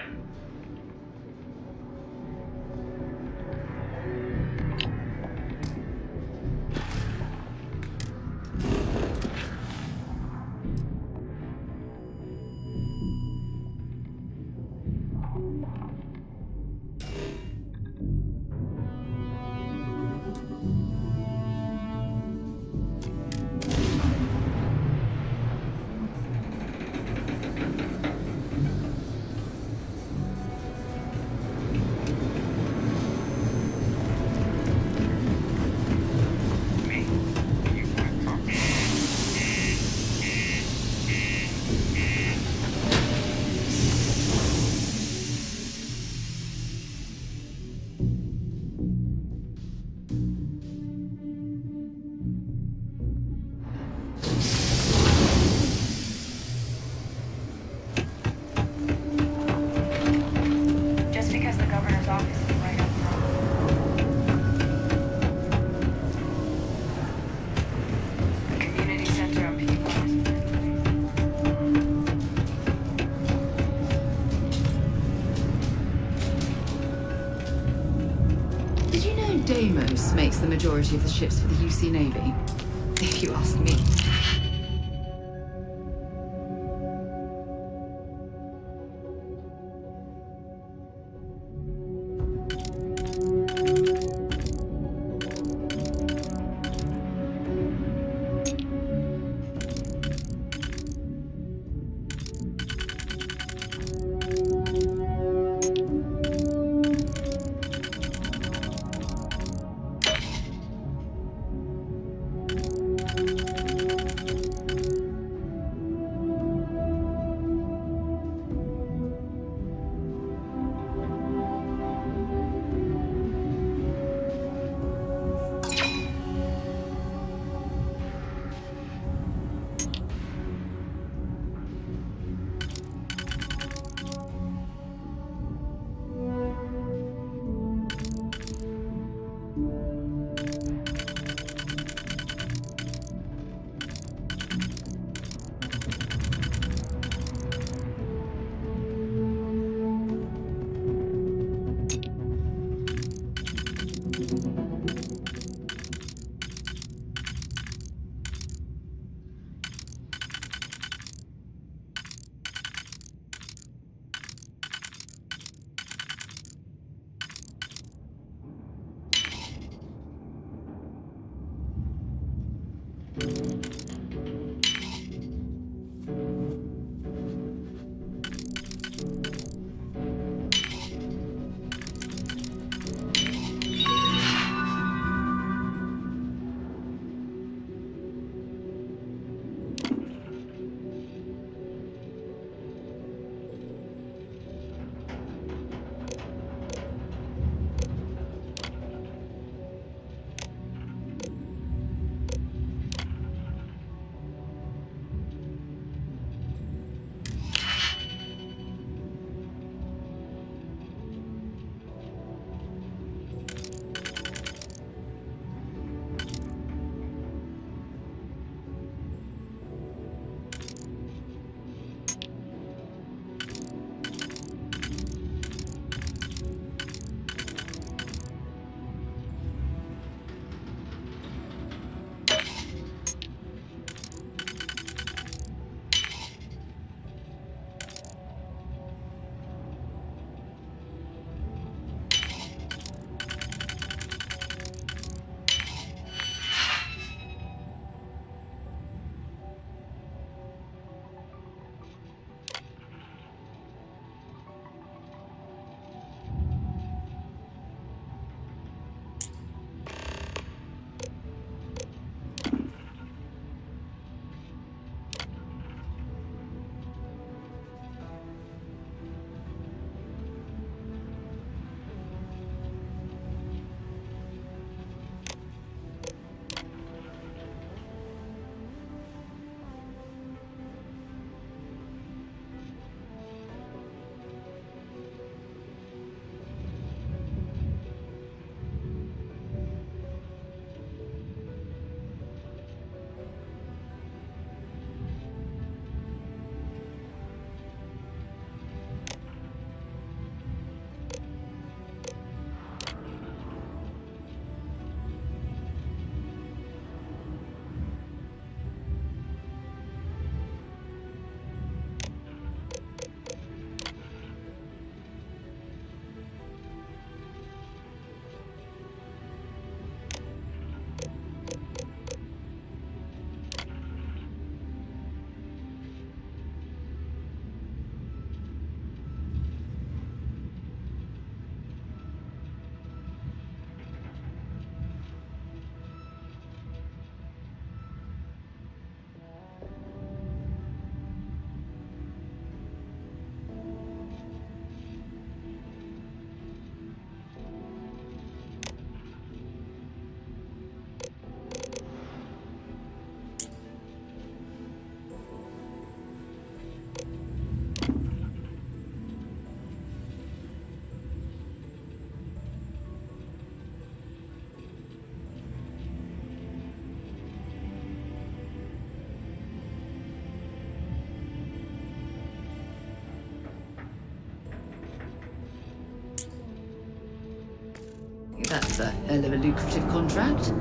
Just because the governor's office is right up front. The community center on Peabody. Did you know Deimos makes the majority of the ships for the UC Navy? If you ask me. That's a hell of a lucrative contract.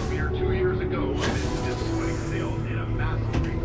Mere 2 years ago, I missed this spike sale in a massive rate.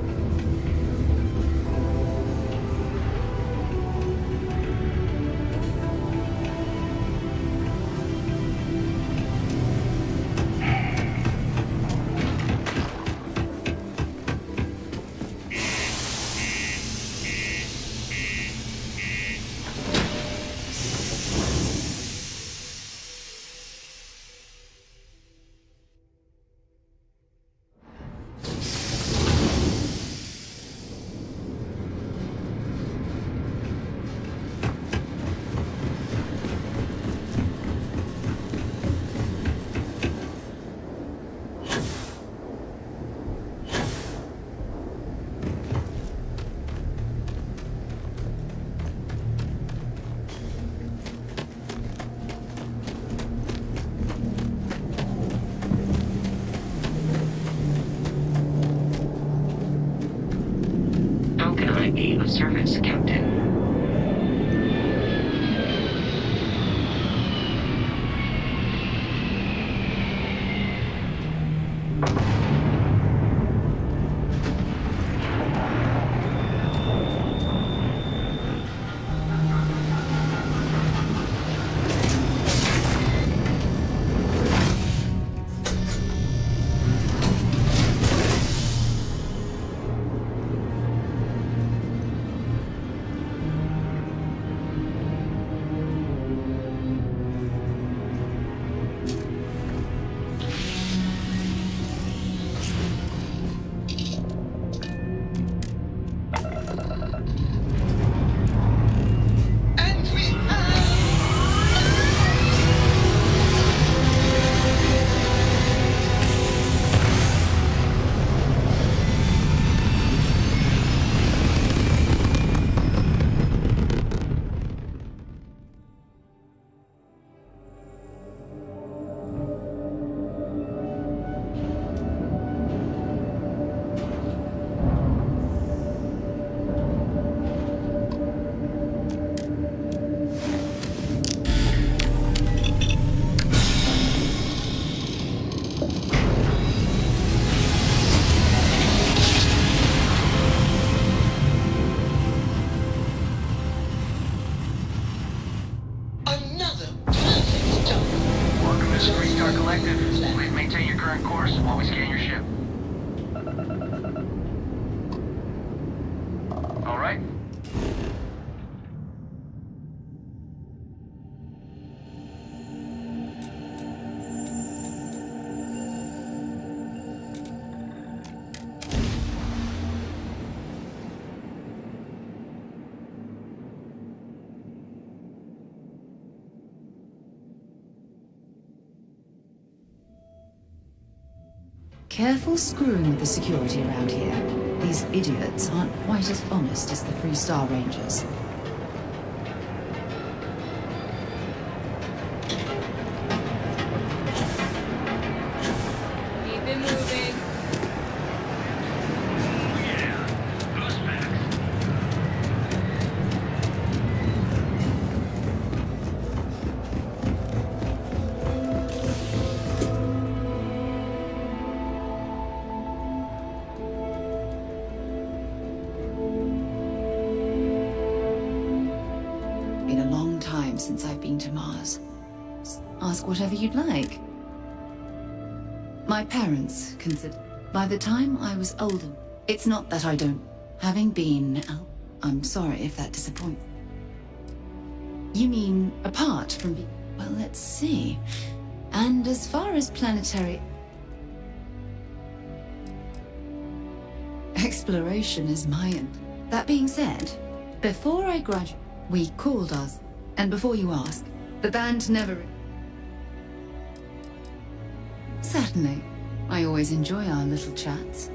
How can I be of service, Captain? Another perfect job. Welcome to Screen Star Collective. Please maintain your current course while we scan your ship. All right. Careful screwing with the security around here. These idiots aren't quite as honest as the Free Star Rangers. Keep it moving. Been a long time since I've been to Mars. Ask whatever you'd like. My parents considered. By the time I was older, it's not that I don't. Having been. Oh, I'm sorry if that disappoints. You mean apart from. Well, let's see. And as far as planetary. Exploration is my end. That being said, before I graduated, we called us. And before you ask, the band never. Certainly. I always enjoy our little chats.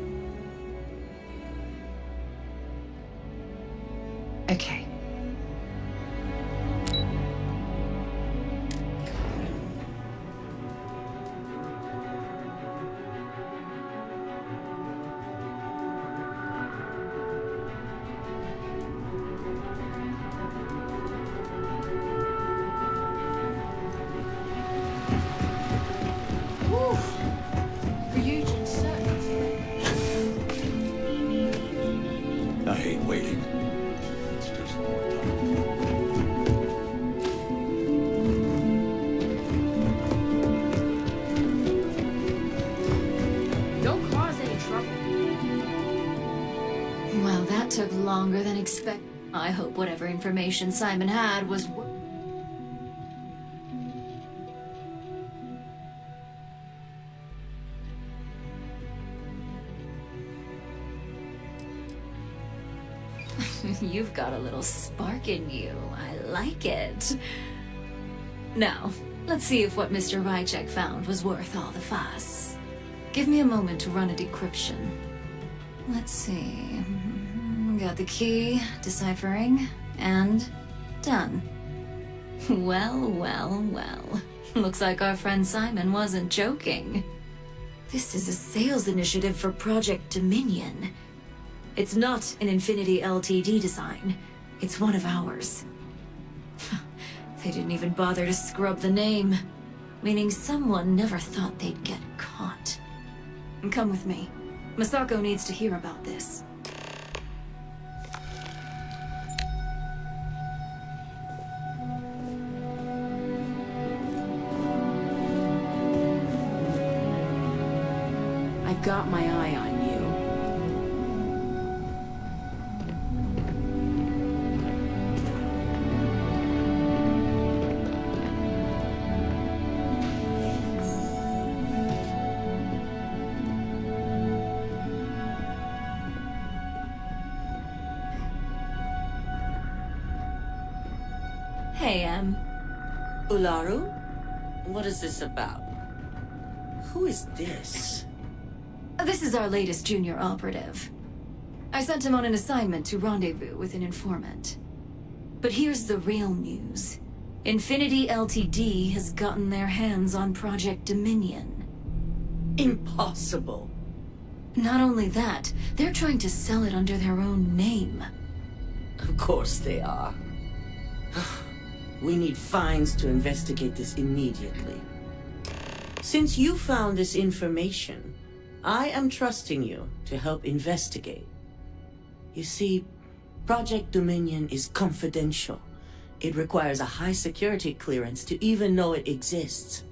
Okay. It's just more time. Don't cause any trouble. Well, that took longer than expected. I hope whatever information Simon had was You've got a little spark in you. I like it. Now, let's see if what Mr. Rychek found was worth all the fuss. Give me a moment to run a decryption. Let's see. Got the key, deciphering, and done. Well, well, well. Looks like our friend Simon wasn't joking. This is a sales initiative for Project Dominion. It's not an Infinity Ltd design. It's one of ours. They didn't even bother to scrub the name, meaning someone never thought they'd get caught. Come with me. Masako needs to hear about this. I've got my eye on you. Hey, Ularu? What is this about? Who is this? This is our latest junior operative. I sent him on an assignment to rendezvous with an informant. But here's the real news. Infinity Ltd has gotten their hands on Project Dominion. Impossible. Not only that, they're trying to sell it under their own name. Of course they are. We need Fines to investigate this immediately. Since you found this information, I am trusting you to help investigate. You see, Project Dominion is confidential. It requires a high security clearance to even know it exists.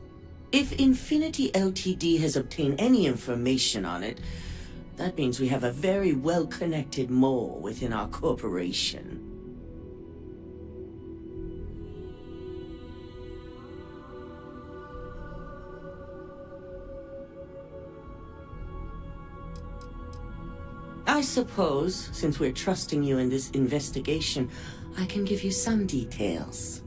If Infinity Ltd has obtained any information on it, that means we have a very well-connected mole within our corporation. I suppose, since we're trusting you in this investigation, I can give you some details.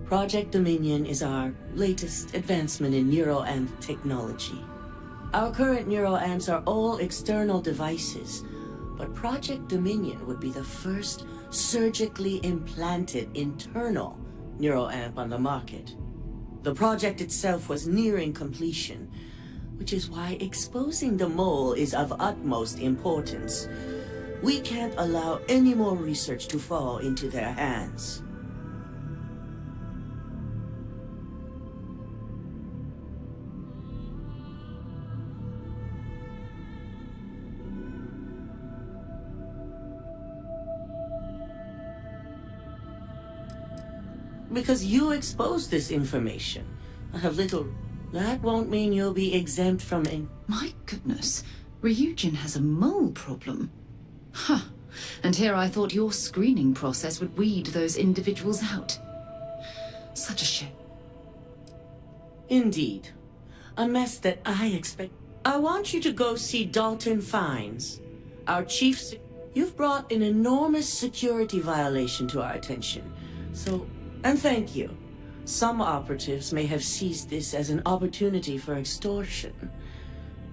Project Dominion is our latest advancement in neuroamp technology. Our current neuroamps are all external devices, but Project Dominion would be the first surgically implanted internal neuroamp on the market. The project itself was nearing completion, which is why exposing the mole is of utmost importance. We can't allow any more research to fall into their hands. Because you exposed this information. I have little... That won't mean you'll be exempt from My goodness, Ryujin has a mole problem. Huh. And here I thought your screening process would weed those individuals out. Such a shame. Indeed. A mess that I expect. I want you to go see Dalton Fines, our chief. You've brought an enormous security violation to our attention. And thank you. Some operatives may have seized this as an opportunity for extortion.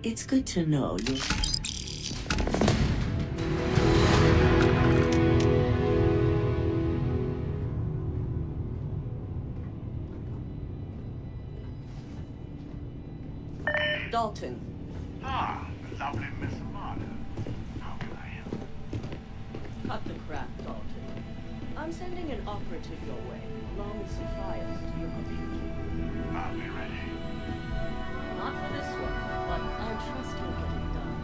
It's good to know you... Dalton. Ah, lovely Miss Amada. How can I help? Cut the crap, Dalton. I'm sending an operative your way, along with some files to your computer. I'll be ready. Not for this one, but I trust you'll get it done.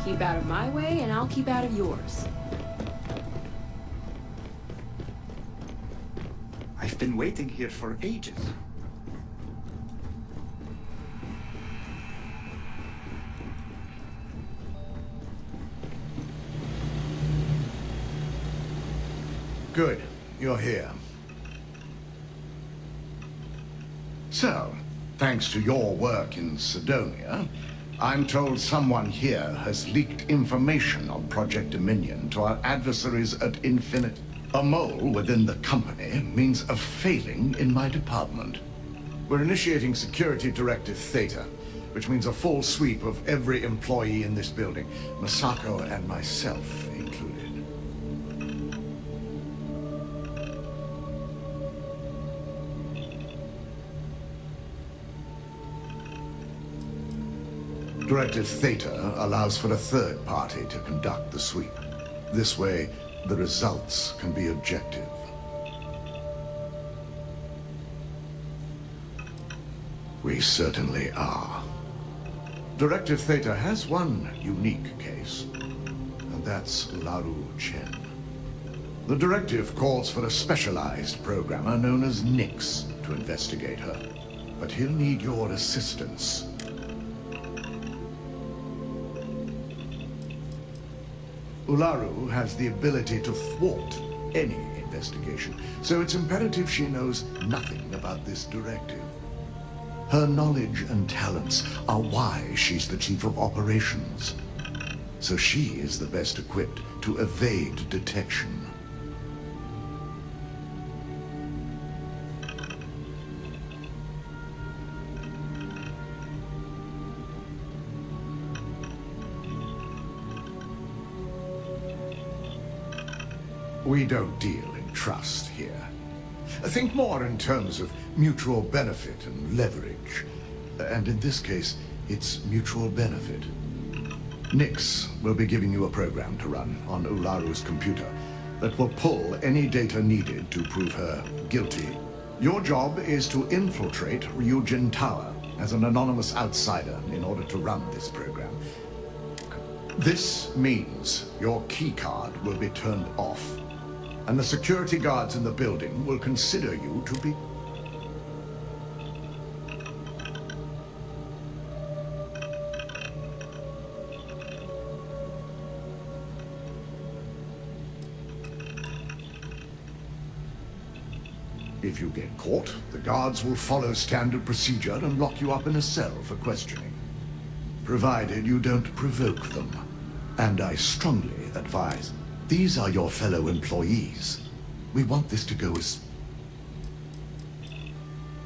Keep out of my way, and I'll keep out of yours. I've been waiting here for ages. Good. You're here. So, thanks to your work in Sidonia, I'm told someone here has leaked information on Project Dominion to our adversaries at Infinite. A mole within the company means a failing in my department. We're initiating Security Directive Theta, which means a full sweep of every employee in this building, Masako and myself included. Directive Theta allows for a third party to conduct the sweep. This way, the results can be objective. We certainly are. Directive Theta has one unique case, and that's Laru Chen. The directive calls for a specialized programmer known as Nix to investigate her, but he'll need your assistance. Ularu has the ability to thwart any investigation, so it's imperative she knows nothing about this directive. Her knowledge and talents are why she's the chief of operations, so she is the best equipped to evade detection. We don't deal in trust here. Think more in terms of mutual benefit and leverage. And in this case, it's mutual benefit. Nix will be giving you a program to run on Ularu's computer that will pull any data needed to prove her guilty. Your job is to infiltrate Ryujin Tower as an anonymous outsider in order to run this program. This means your keycard will be turned off, and the security guards in the building will consider you to be... If you get caught, the guards will follow standard procedure and lock you up in a cell for questioning, provided you don't provoke them. And I strongly advise, these are your fellow employees. We want this to go as...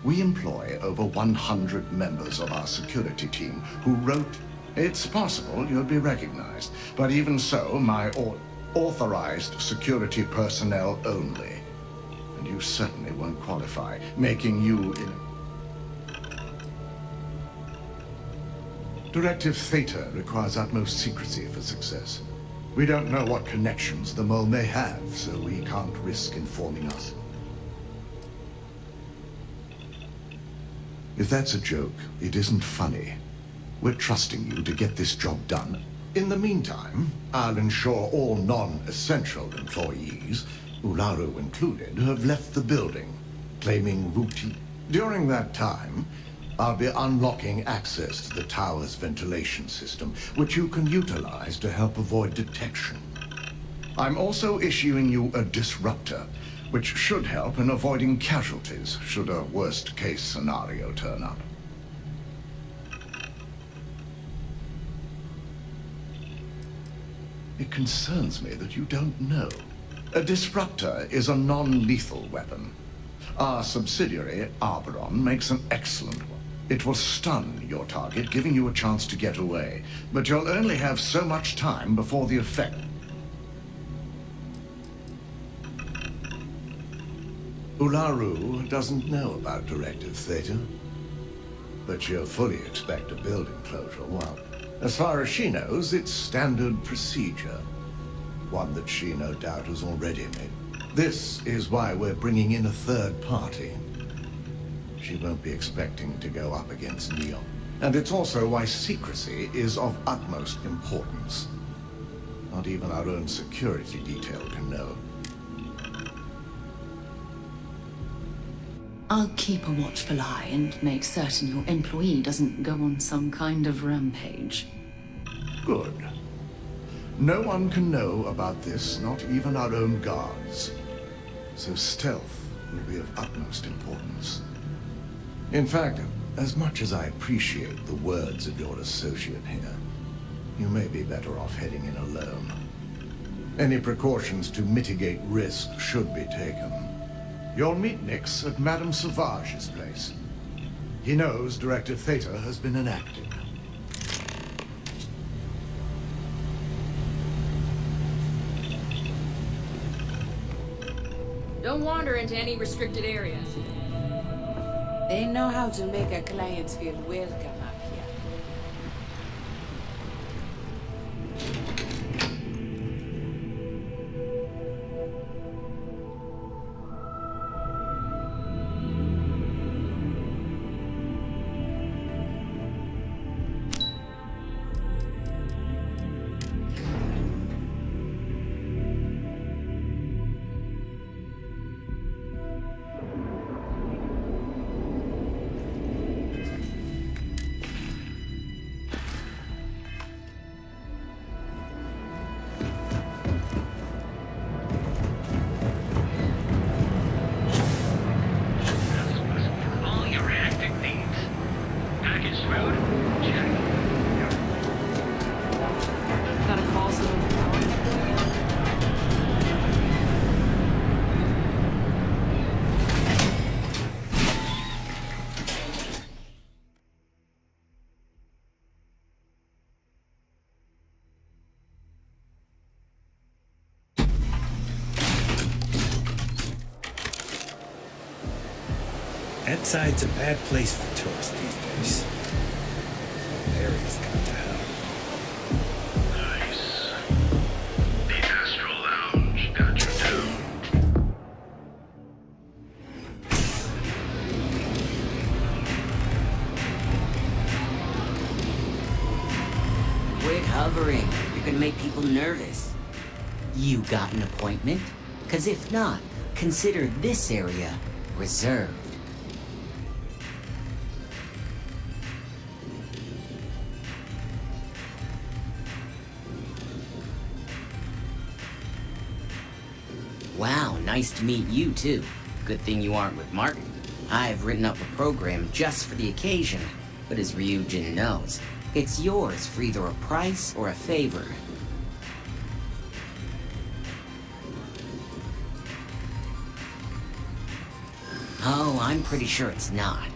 We employ over 100 members of our security team who wrote... It's possible you'll be recognized, but even so, my authorized security personnel only. And you certainly won't qualify, making you in... Directive Theta requires utmost secrecy for success. We don't know what connections the mole may have, so we can't risk informing us. If that's a joke, it isn't funny. We're trusting you to get this job done. In the meantime, I'll ensure all non-essential employees, Ularu included, have left the building, claiming routine. During that time, I'll be unlocking access to the tower's ventilation system, which you can utilize to help avoid detection. I'm also issuing you a disruptor, which should help in avoiding casualties should a worst-case scenario turn up. It concerns me that you don't know. A disruptor is a non-lethal weapon. Our subsidiary, Arboron, makes an excellent one. It will stun your target, giving you a chance to get away. But you'll only have so much time before the effect. Ularu doesn't know about Directive Theta, but she'll fully expect a building closure. Well, as far as she knows, it's standard procedure. One that she no doubt has already made. This is why we're bringing in a third party. She won't be expecting to go up against Neon. And it's also why secrecy is of utmost importance. Not even our own security detail can know. I'll keep a watchful eye and make certain your employee doesn't go on some kind of rampage. Good. No one can know about this, not even our own guards. So stealth will be of utmost importance. In fact, as much as I appreciate the words of your associate here, you may be better off heading in alone. Any precautions to mitigate risk should be taken. You'll meet Nix at Madame Sauvage's place. He knows Directive Theta has been enacted. Don't wander into any restricted areas. They know how to make a client feel welcome up here. That side's a bad place for tourists these days. The area's gone to hell. Nice. The Astral Lounge got you down. Quit hovering. You're gonna make people nervous. You got an appointment? 'Cause if not, consider this area reserved. Wow, nice to meet you too. Good thing you aren't with Martin. I've written up a program just for the occasion, but as Ryujin knows, it's yours for either a price or a favor. Oh, I'm pretty sure it's not.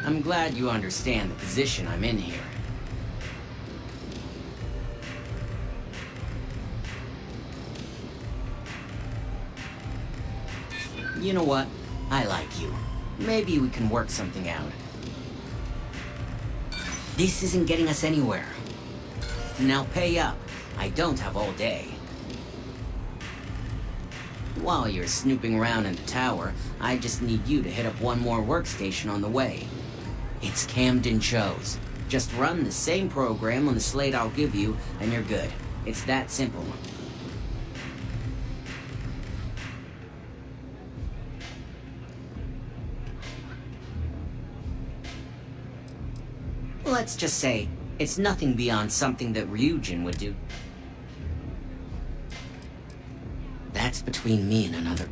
I'm glad you understand the position I'm in here. You know what? I like you. Maybe we can work something out. This isn't getting us anywhere. Now pay up. I don't have all day. While you're snooping around in the tower, I just need you to hit up one more workstation on the way. It's Camden Cho's. Just run the same program on the slate I'll give you, and you're good. It's that simple. Let's just say, it's nothing beyond something that Ryujin would do. That's between me and another...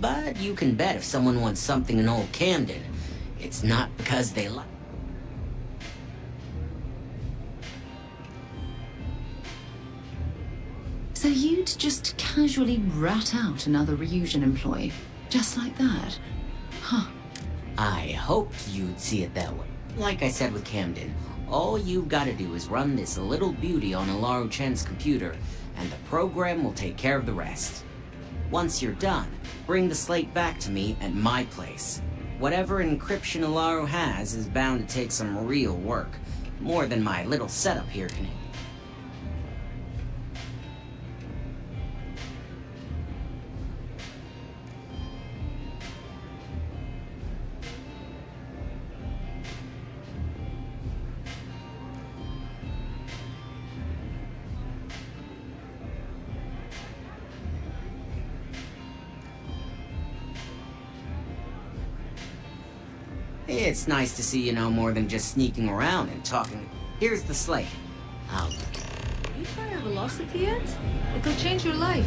But you can bet if someone wants something in old Camden, it's not because they like... So you'd just casually rat out another Ryujin employee, just like that? Huh. I hoped you'd see it that way. Like I said with Camden, all you've got to do is run this little beauty on Ilaru Chen's computer, and the program will take care of the rest. Once you're done, bring the slate back to me at my place. Whatever encryption Ilaru has is bound to take some real work, more than my little setup here can... It's nice to see you know more than just sneaking around and talking. Here's the slate. You try a velocity yet? It'll change your life.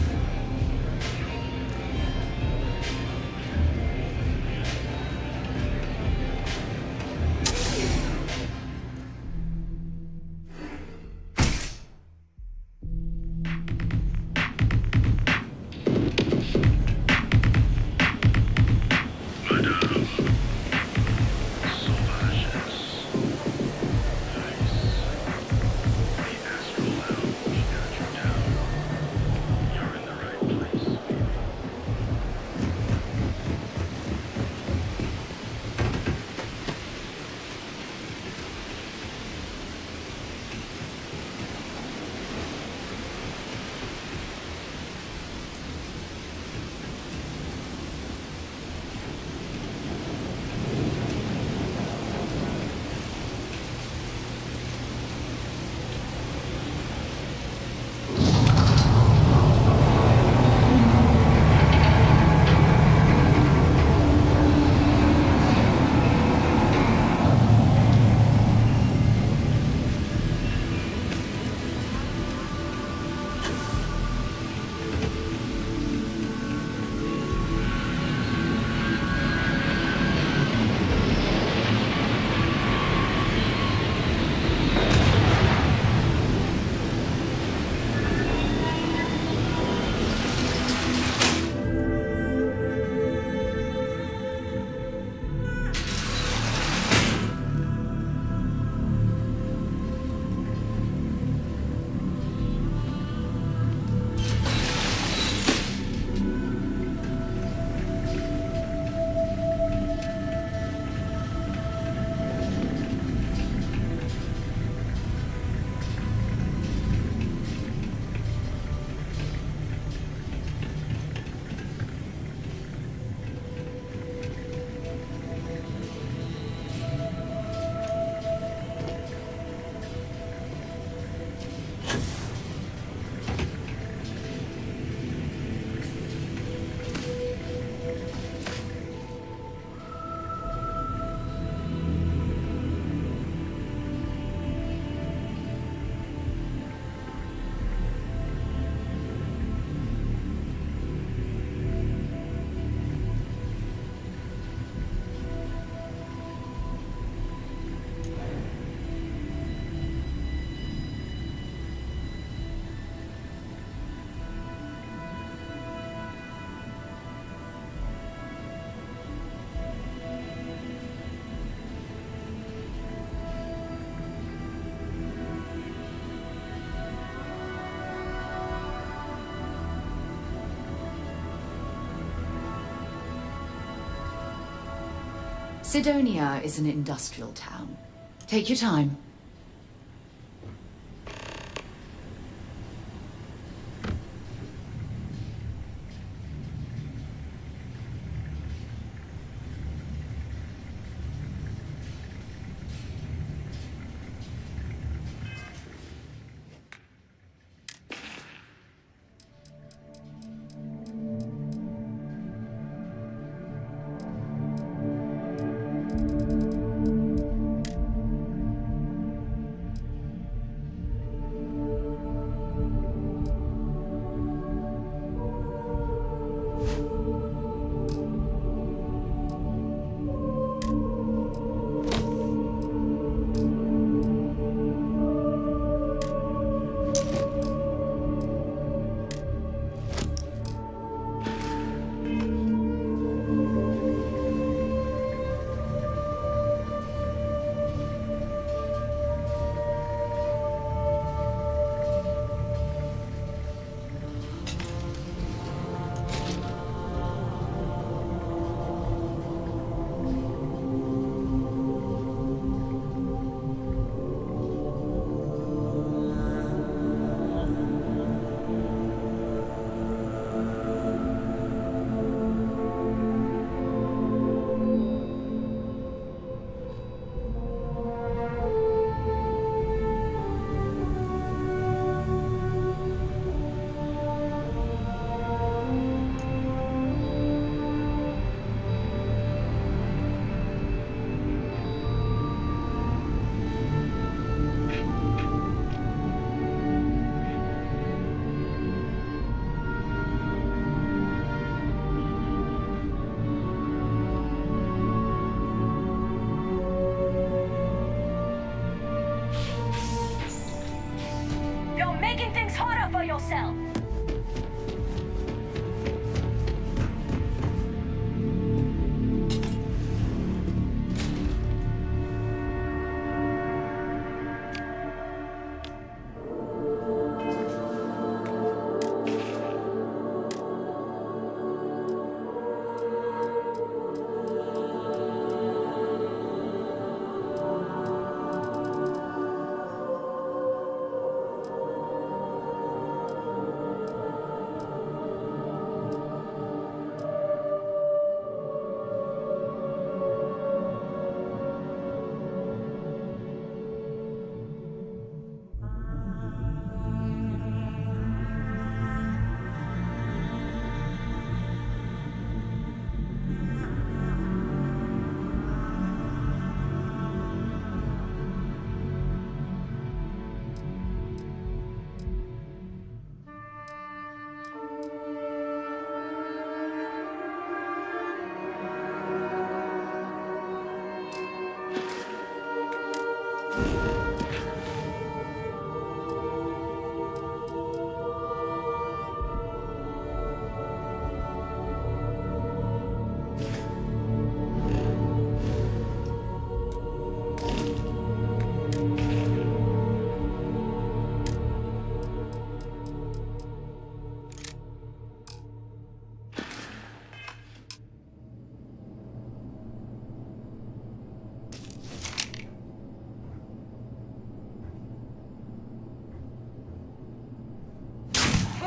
Sidonia is an industrial town. Take your time.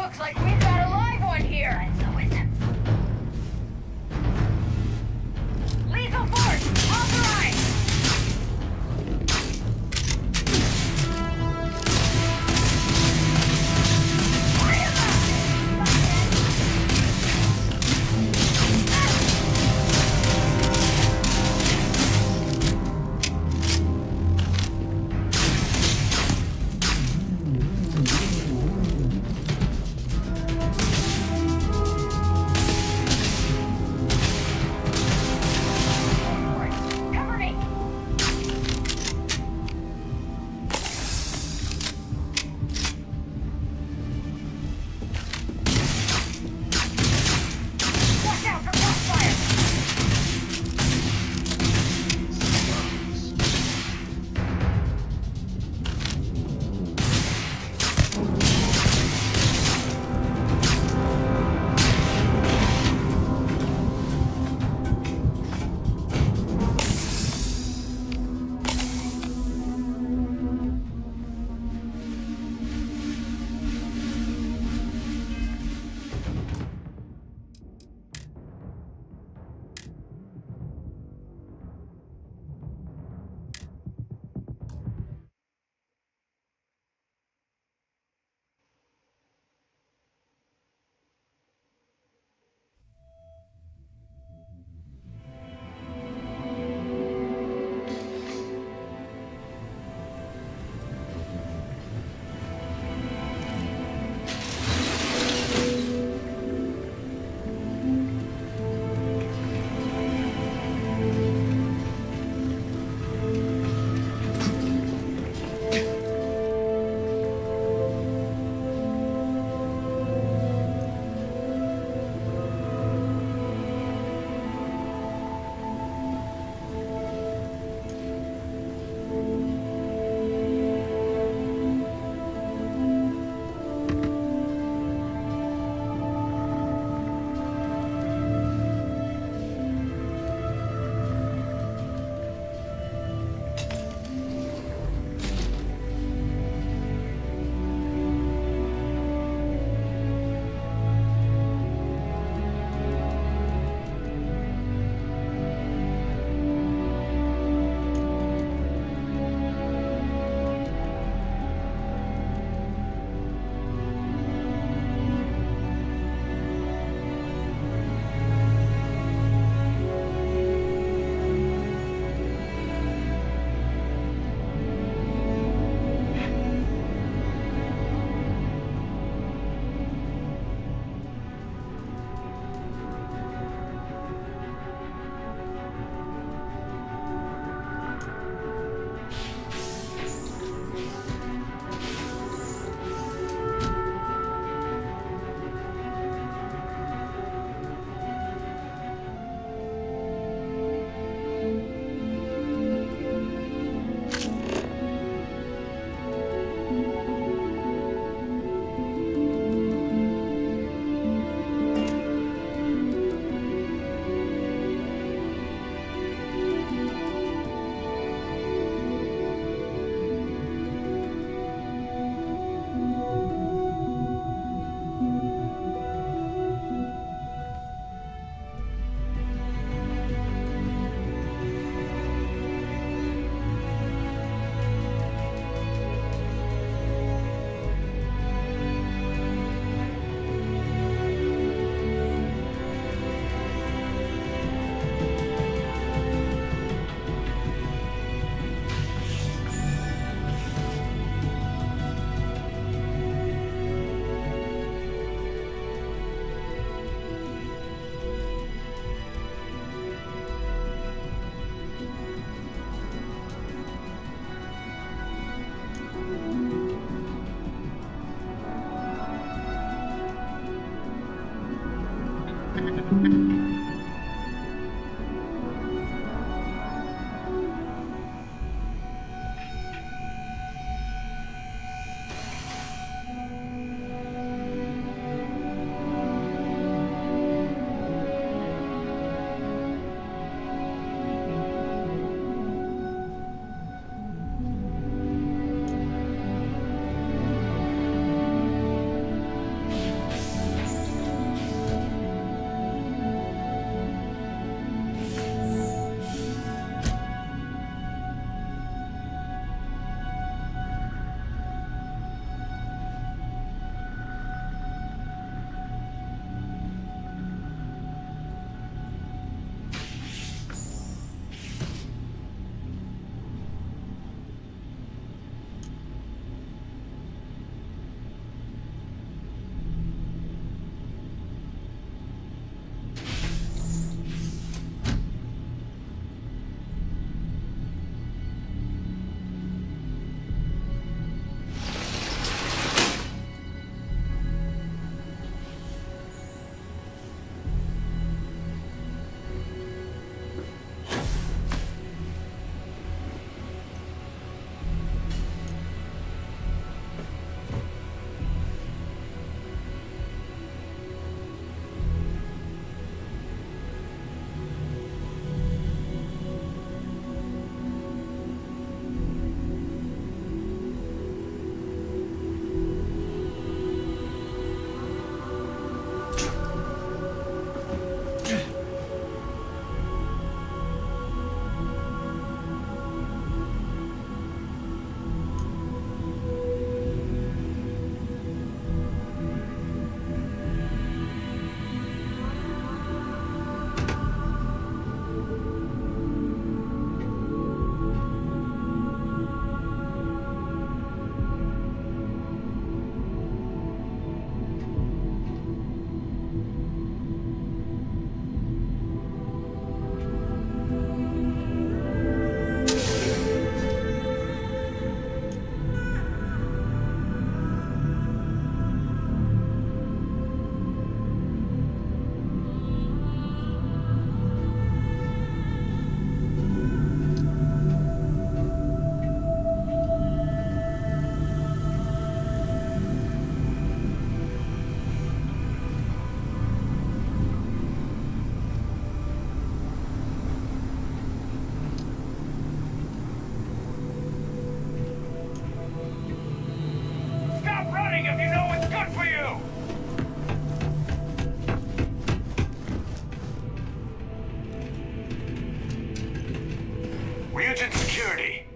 Looks like we've got a live one here. I know it. Lethal force, authorized.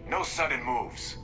No sudden moves.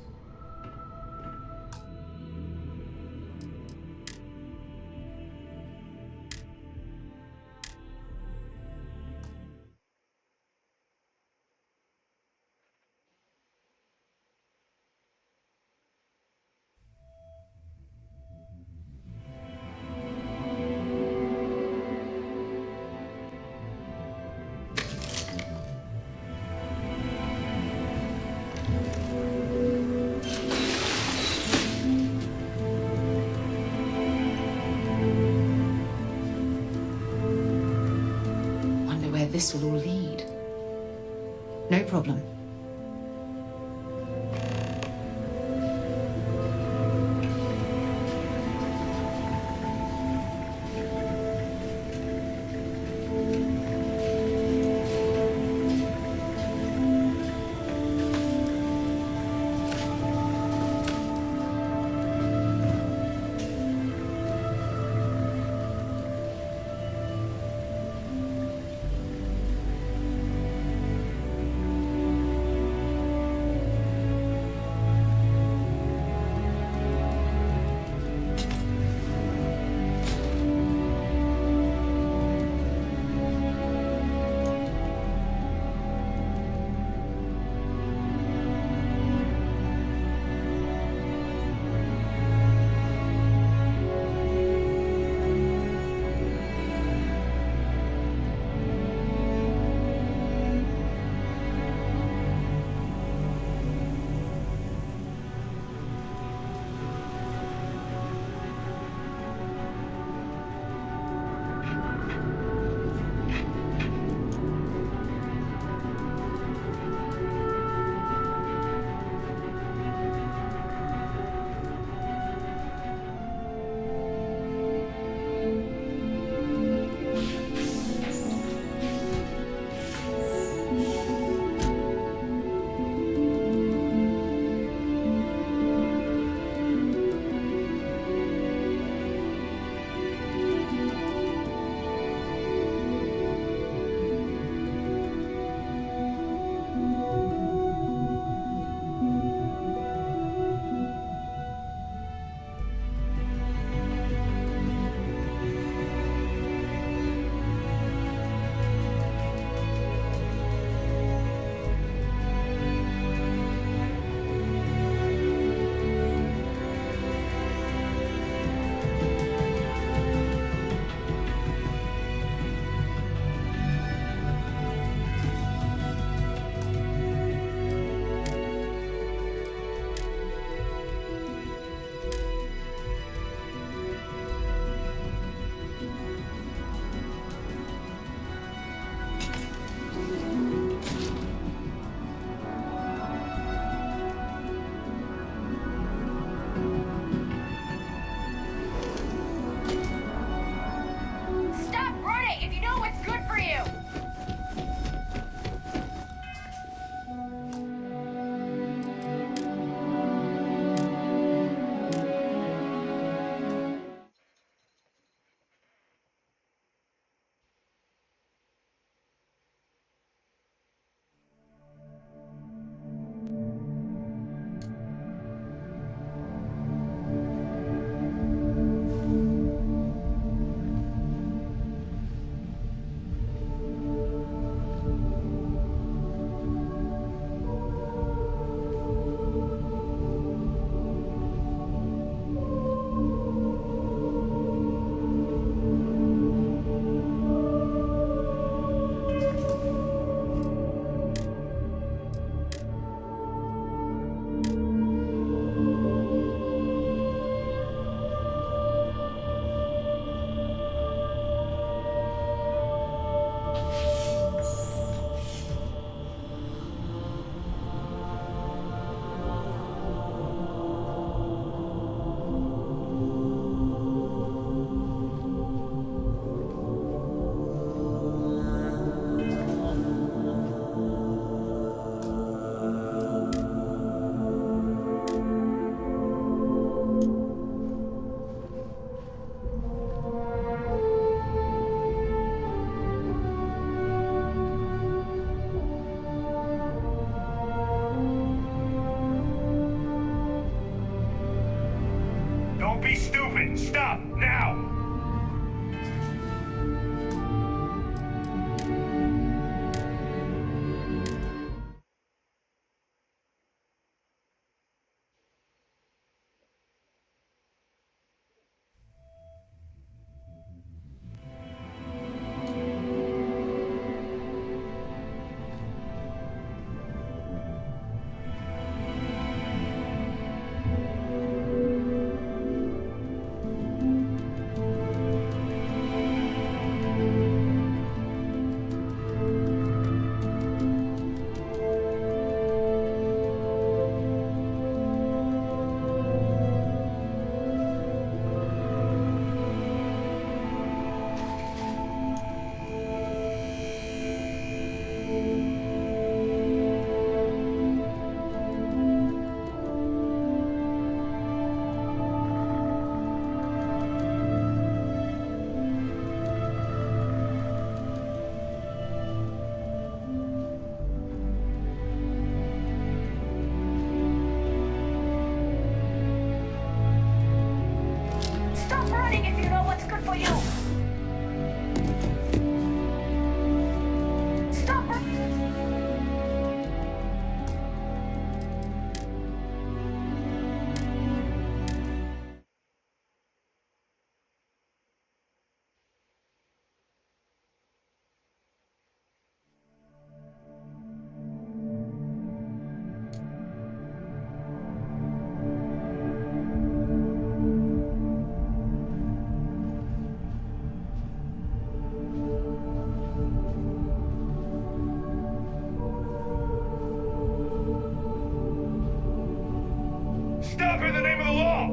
This will all lead. No problem. Don't be stupid! Stop! Now! Stop running if you know what's good for you! Stop running! Stop in the name of the law!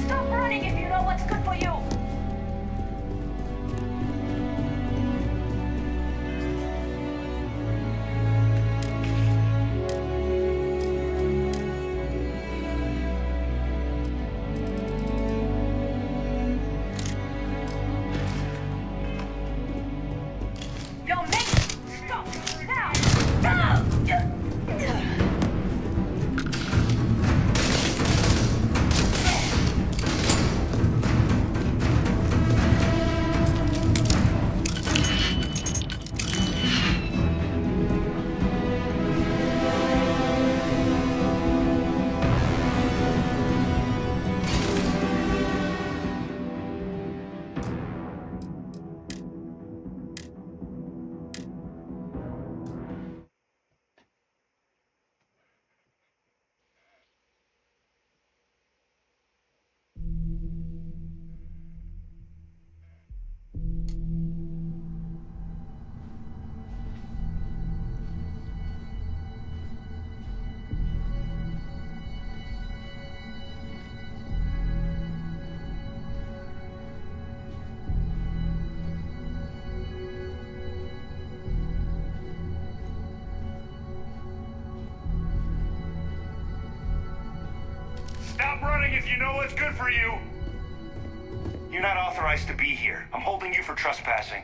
Stop running if you know what's good for you! Yo, make stop now! No! Stop running if you know what's good for you! You're not authorized to be here. I'm holding you for trespassing.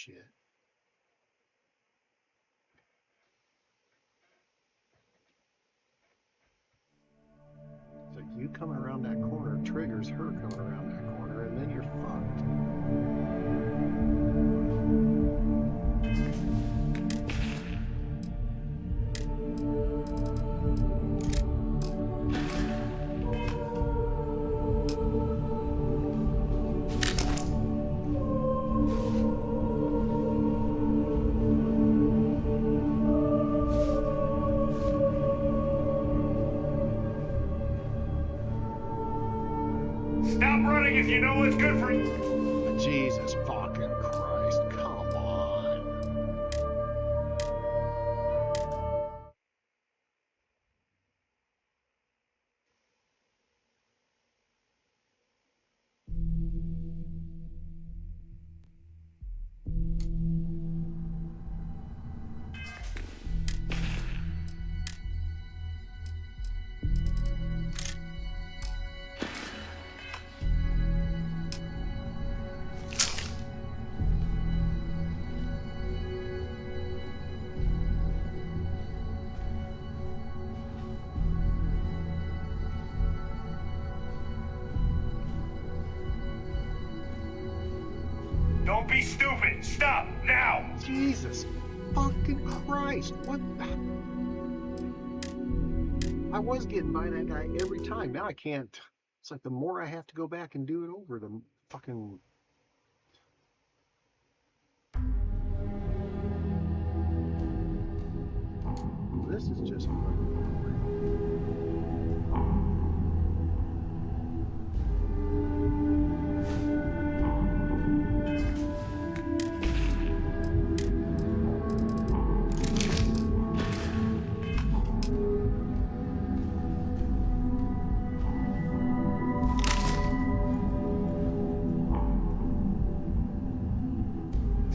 shit. So you coming around that corner triggers her coming around that corner, and then you're fucked. Stop running if you know what's good for you. Jesus fucking Christ, come on. Don't be stupid. Stop now. Jesus fucking Christ, what the? I was getting by that guy every time. Now I can't. It's like the more I have to go back and do it over, the fucking... This is just...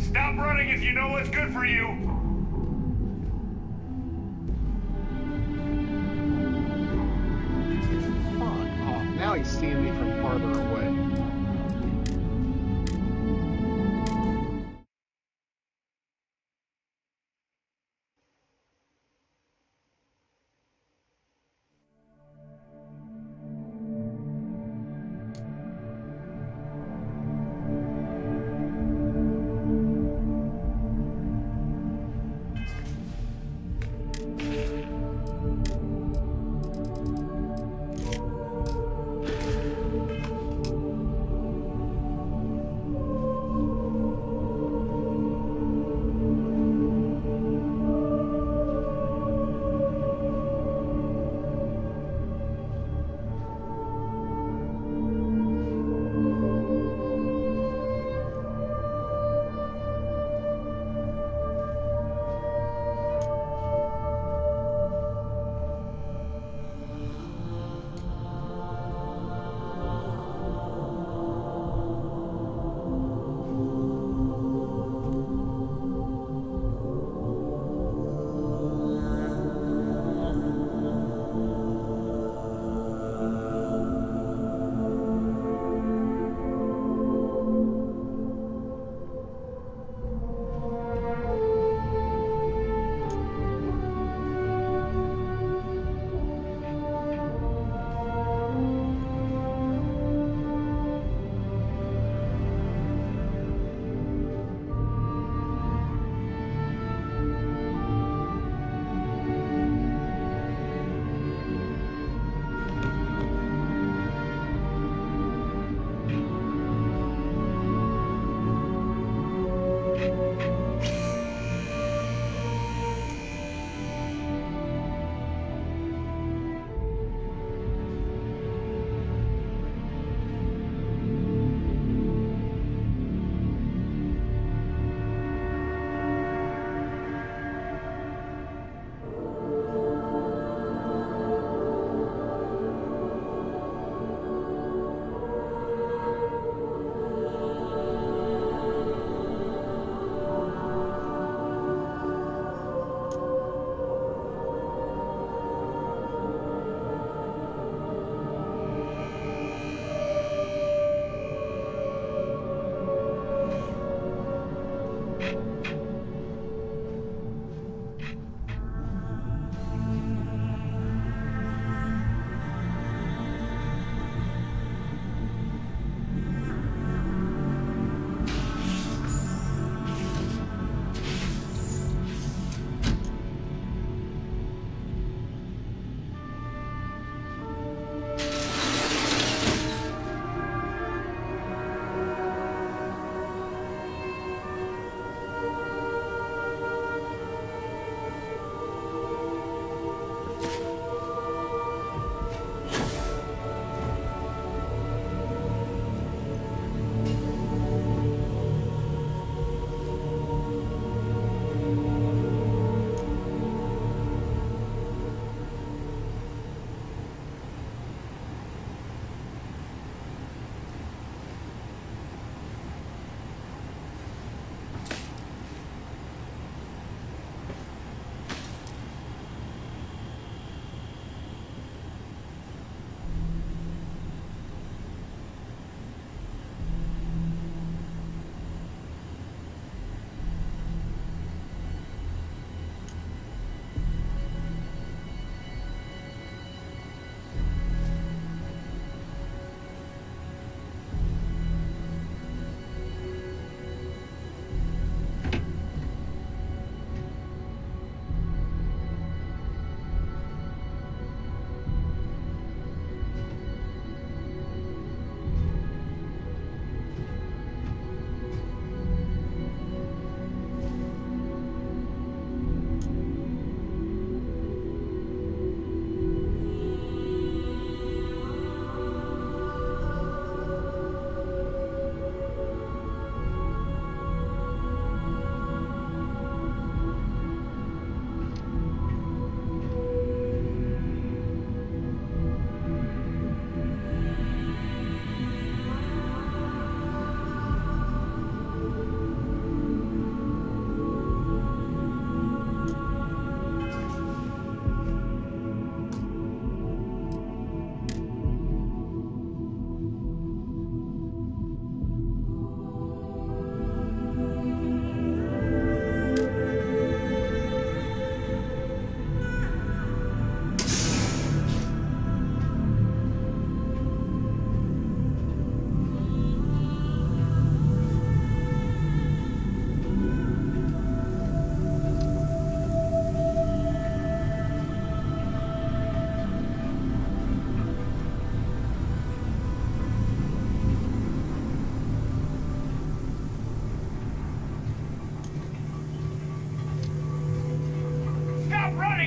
Stop running if you know what's good for you. Fuck off. Now he's seeing me from farther away.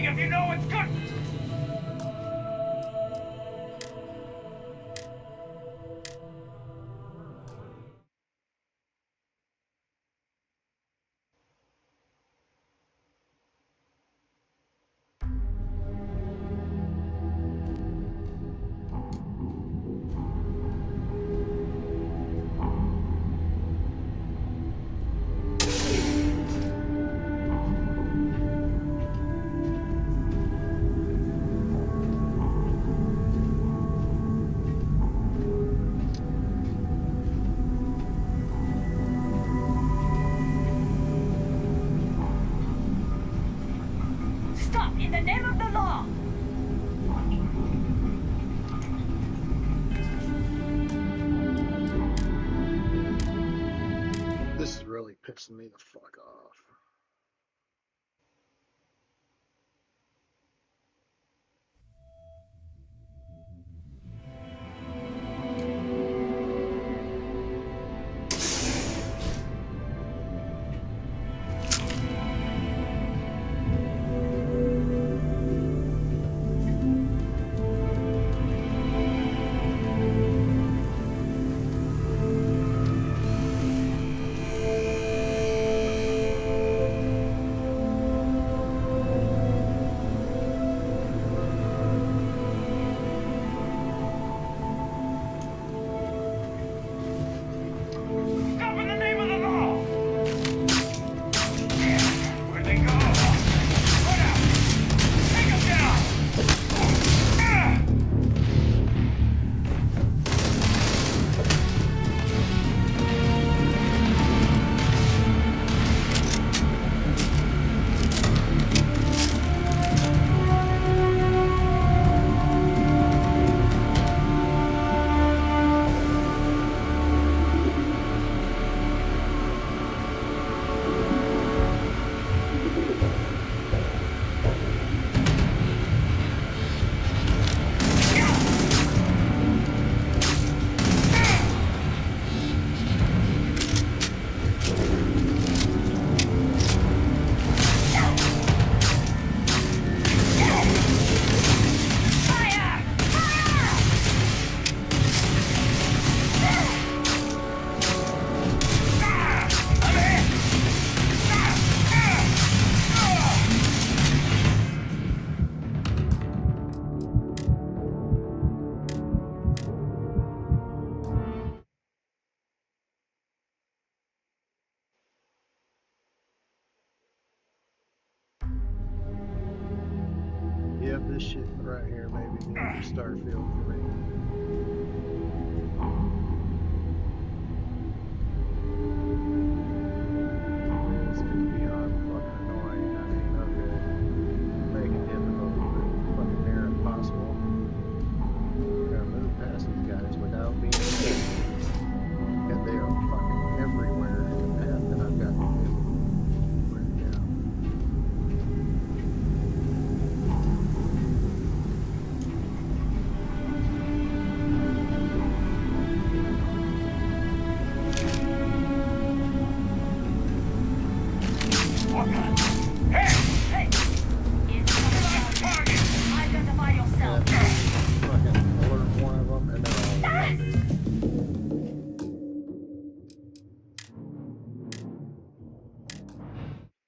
running if you know it's good. Stop in the name of the law! This is really pissing me the fuck off. Stop in the name of the law! Where'd they go? Put out! Take them down! Yep, this shit right here maybe needs a Starfield for me. This is beyond fucking annoying. I mean, okay, make it difficult, but fucking near impossible. Gotta move past these guys without being hit. And they are fucking everywhere in the path that I've got to do. Right now. Hey! Identify yourself! Fucking alert one of them and then all of them.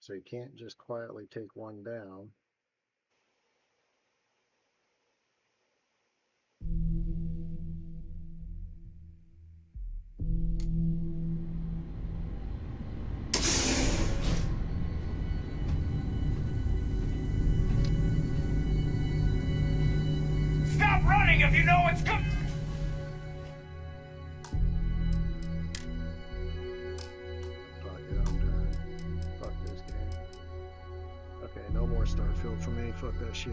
So you can't just quietly take one down. Stop running if you know it's good. Fuck it, I'm done. Fuck this game. Okay, no more Starfield for me. Fuck that shit.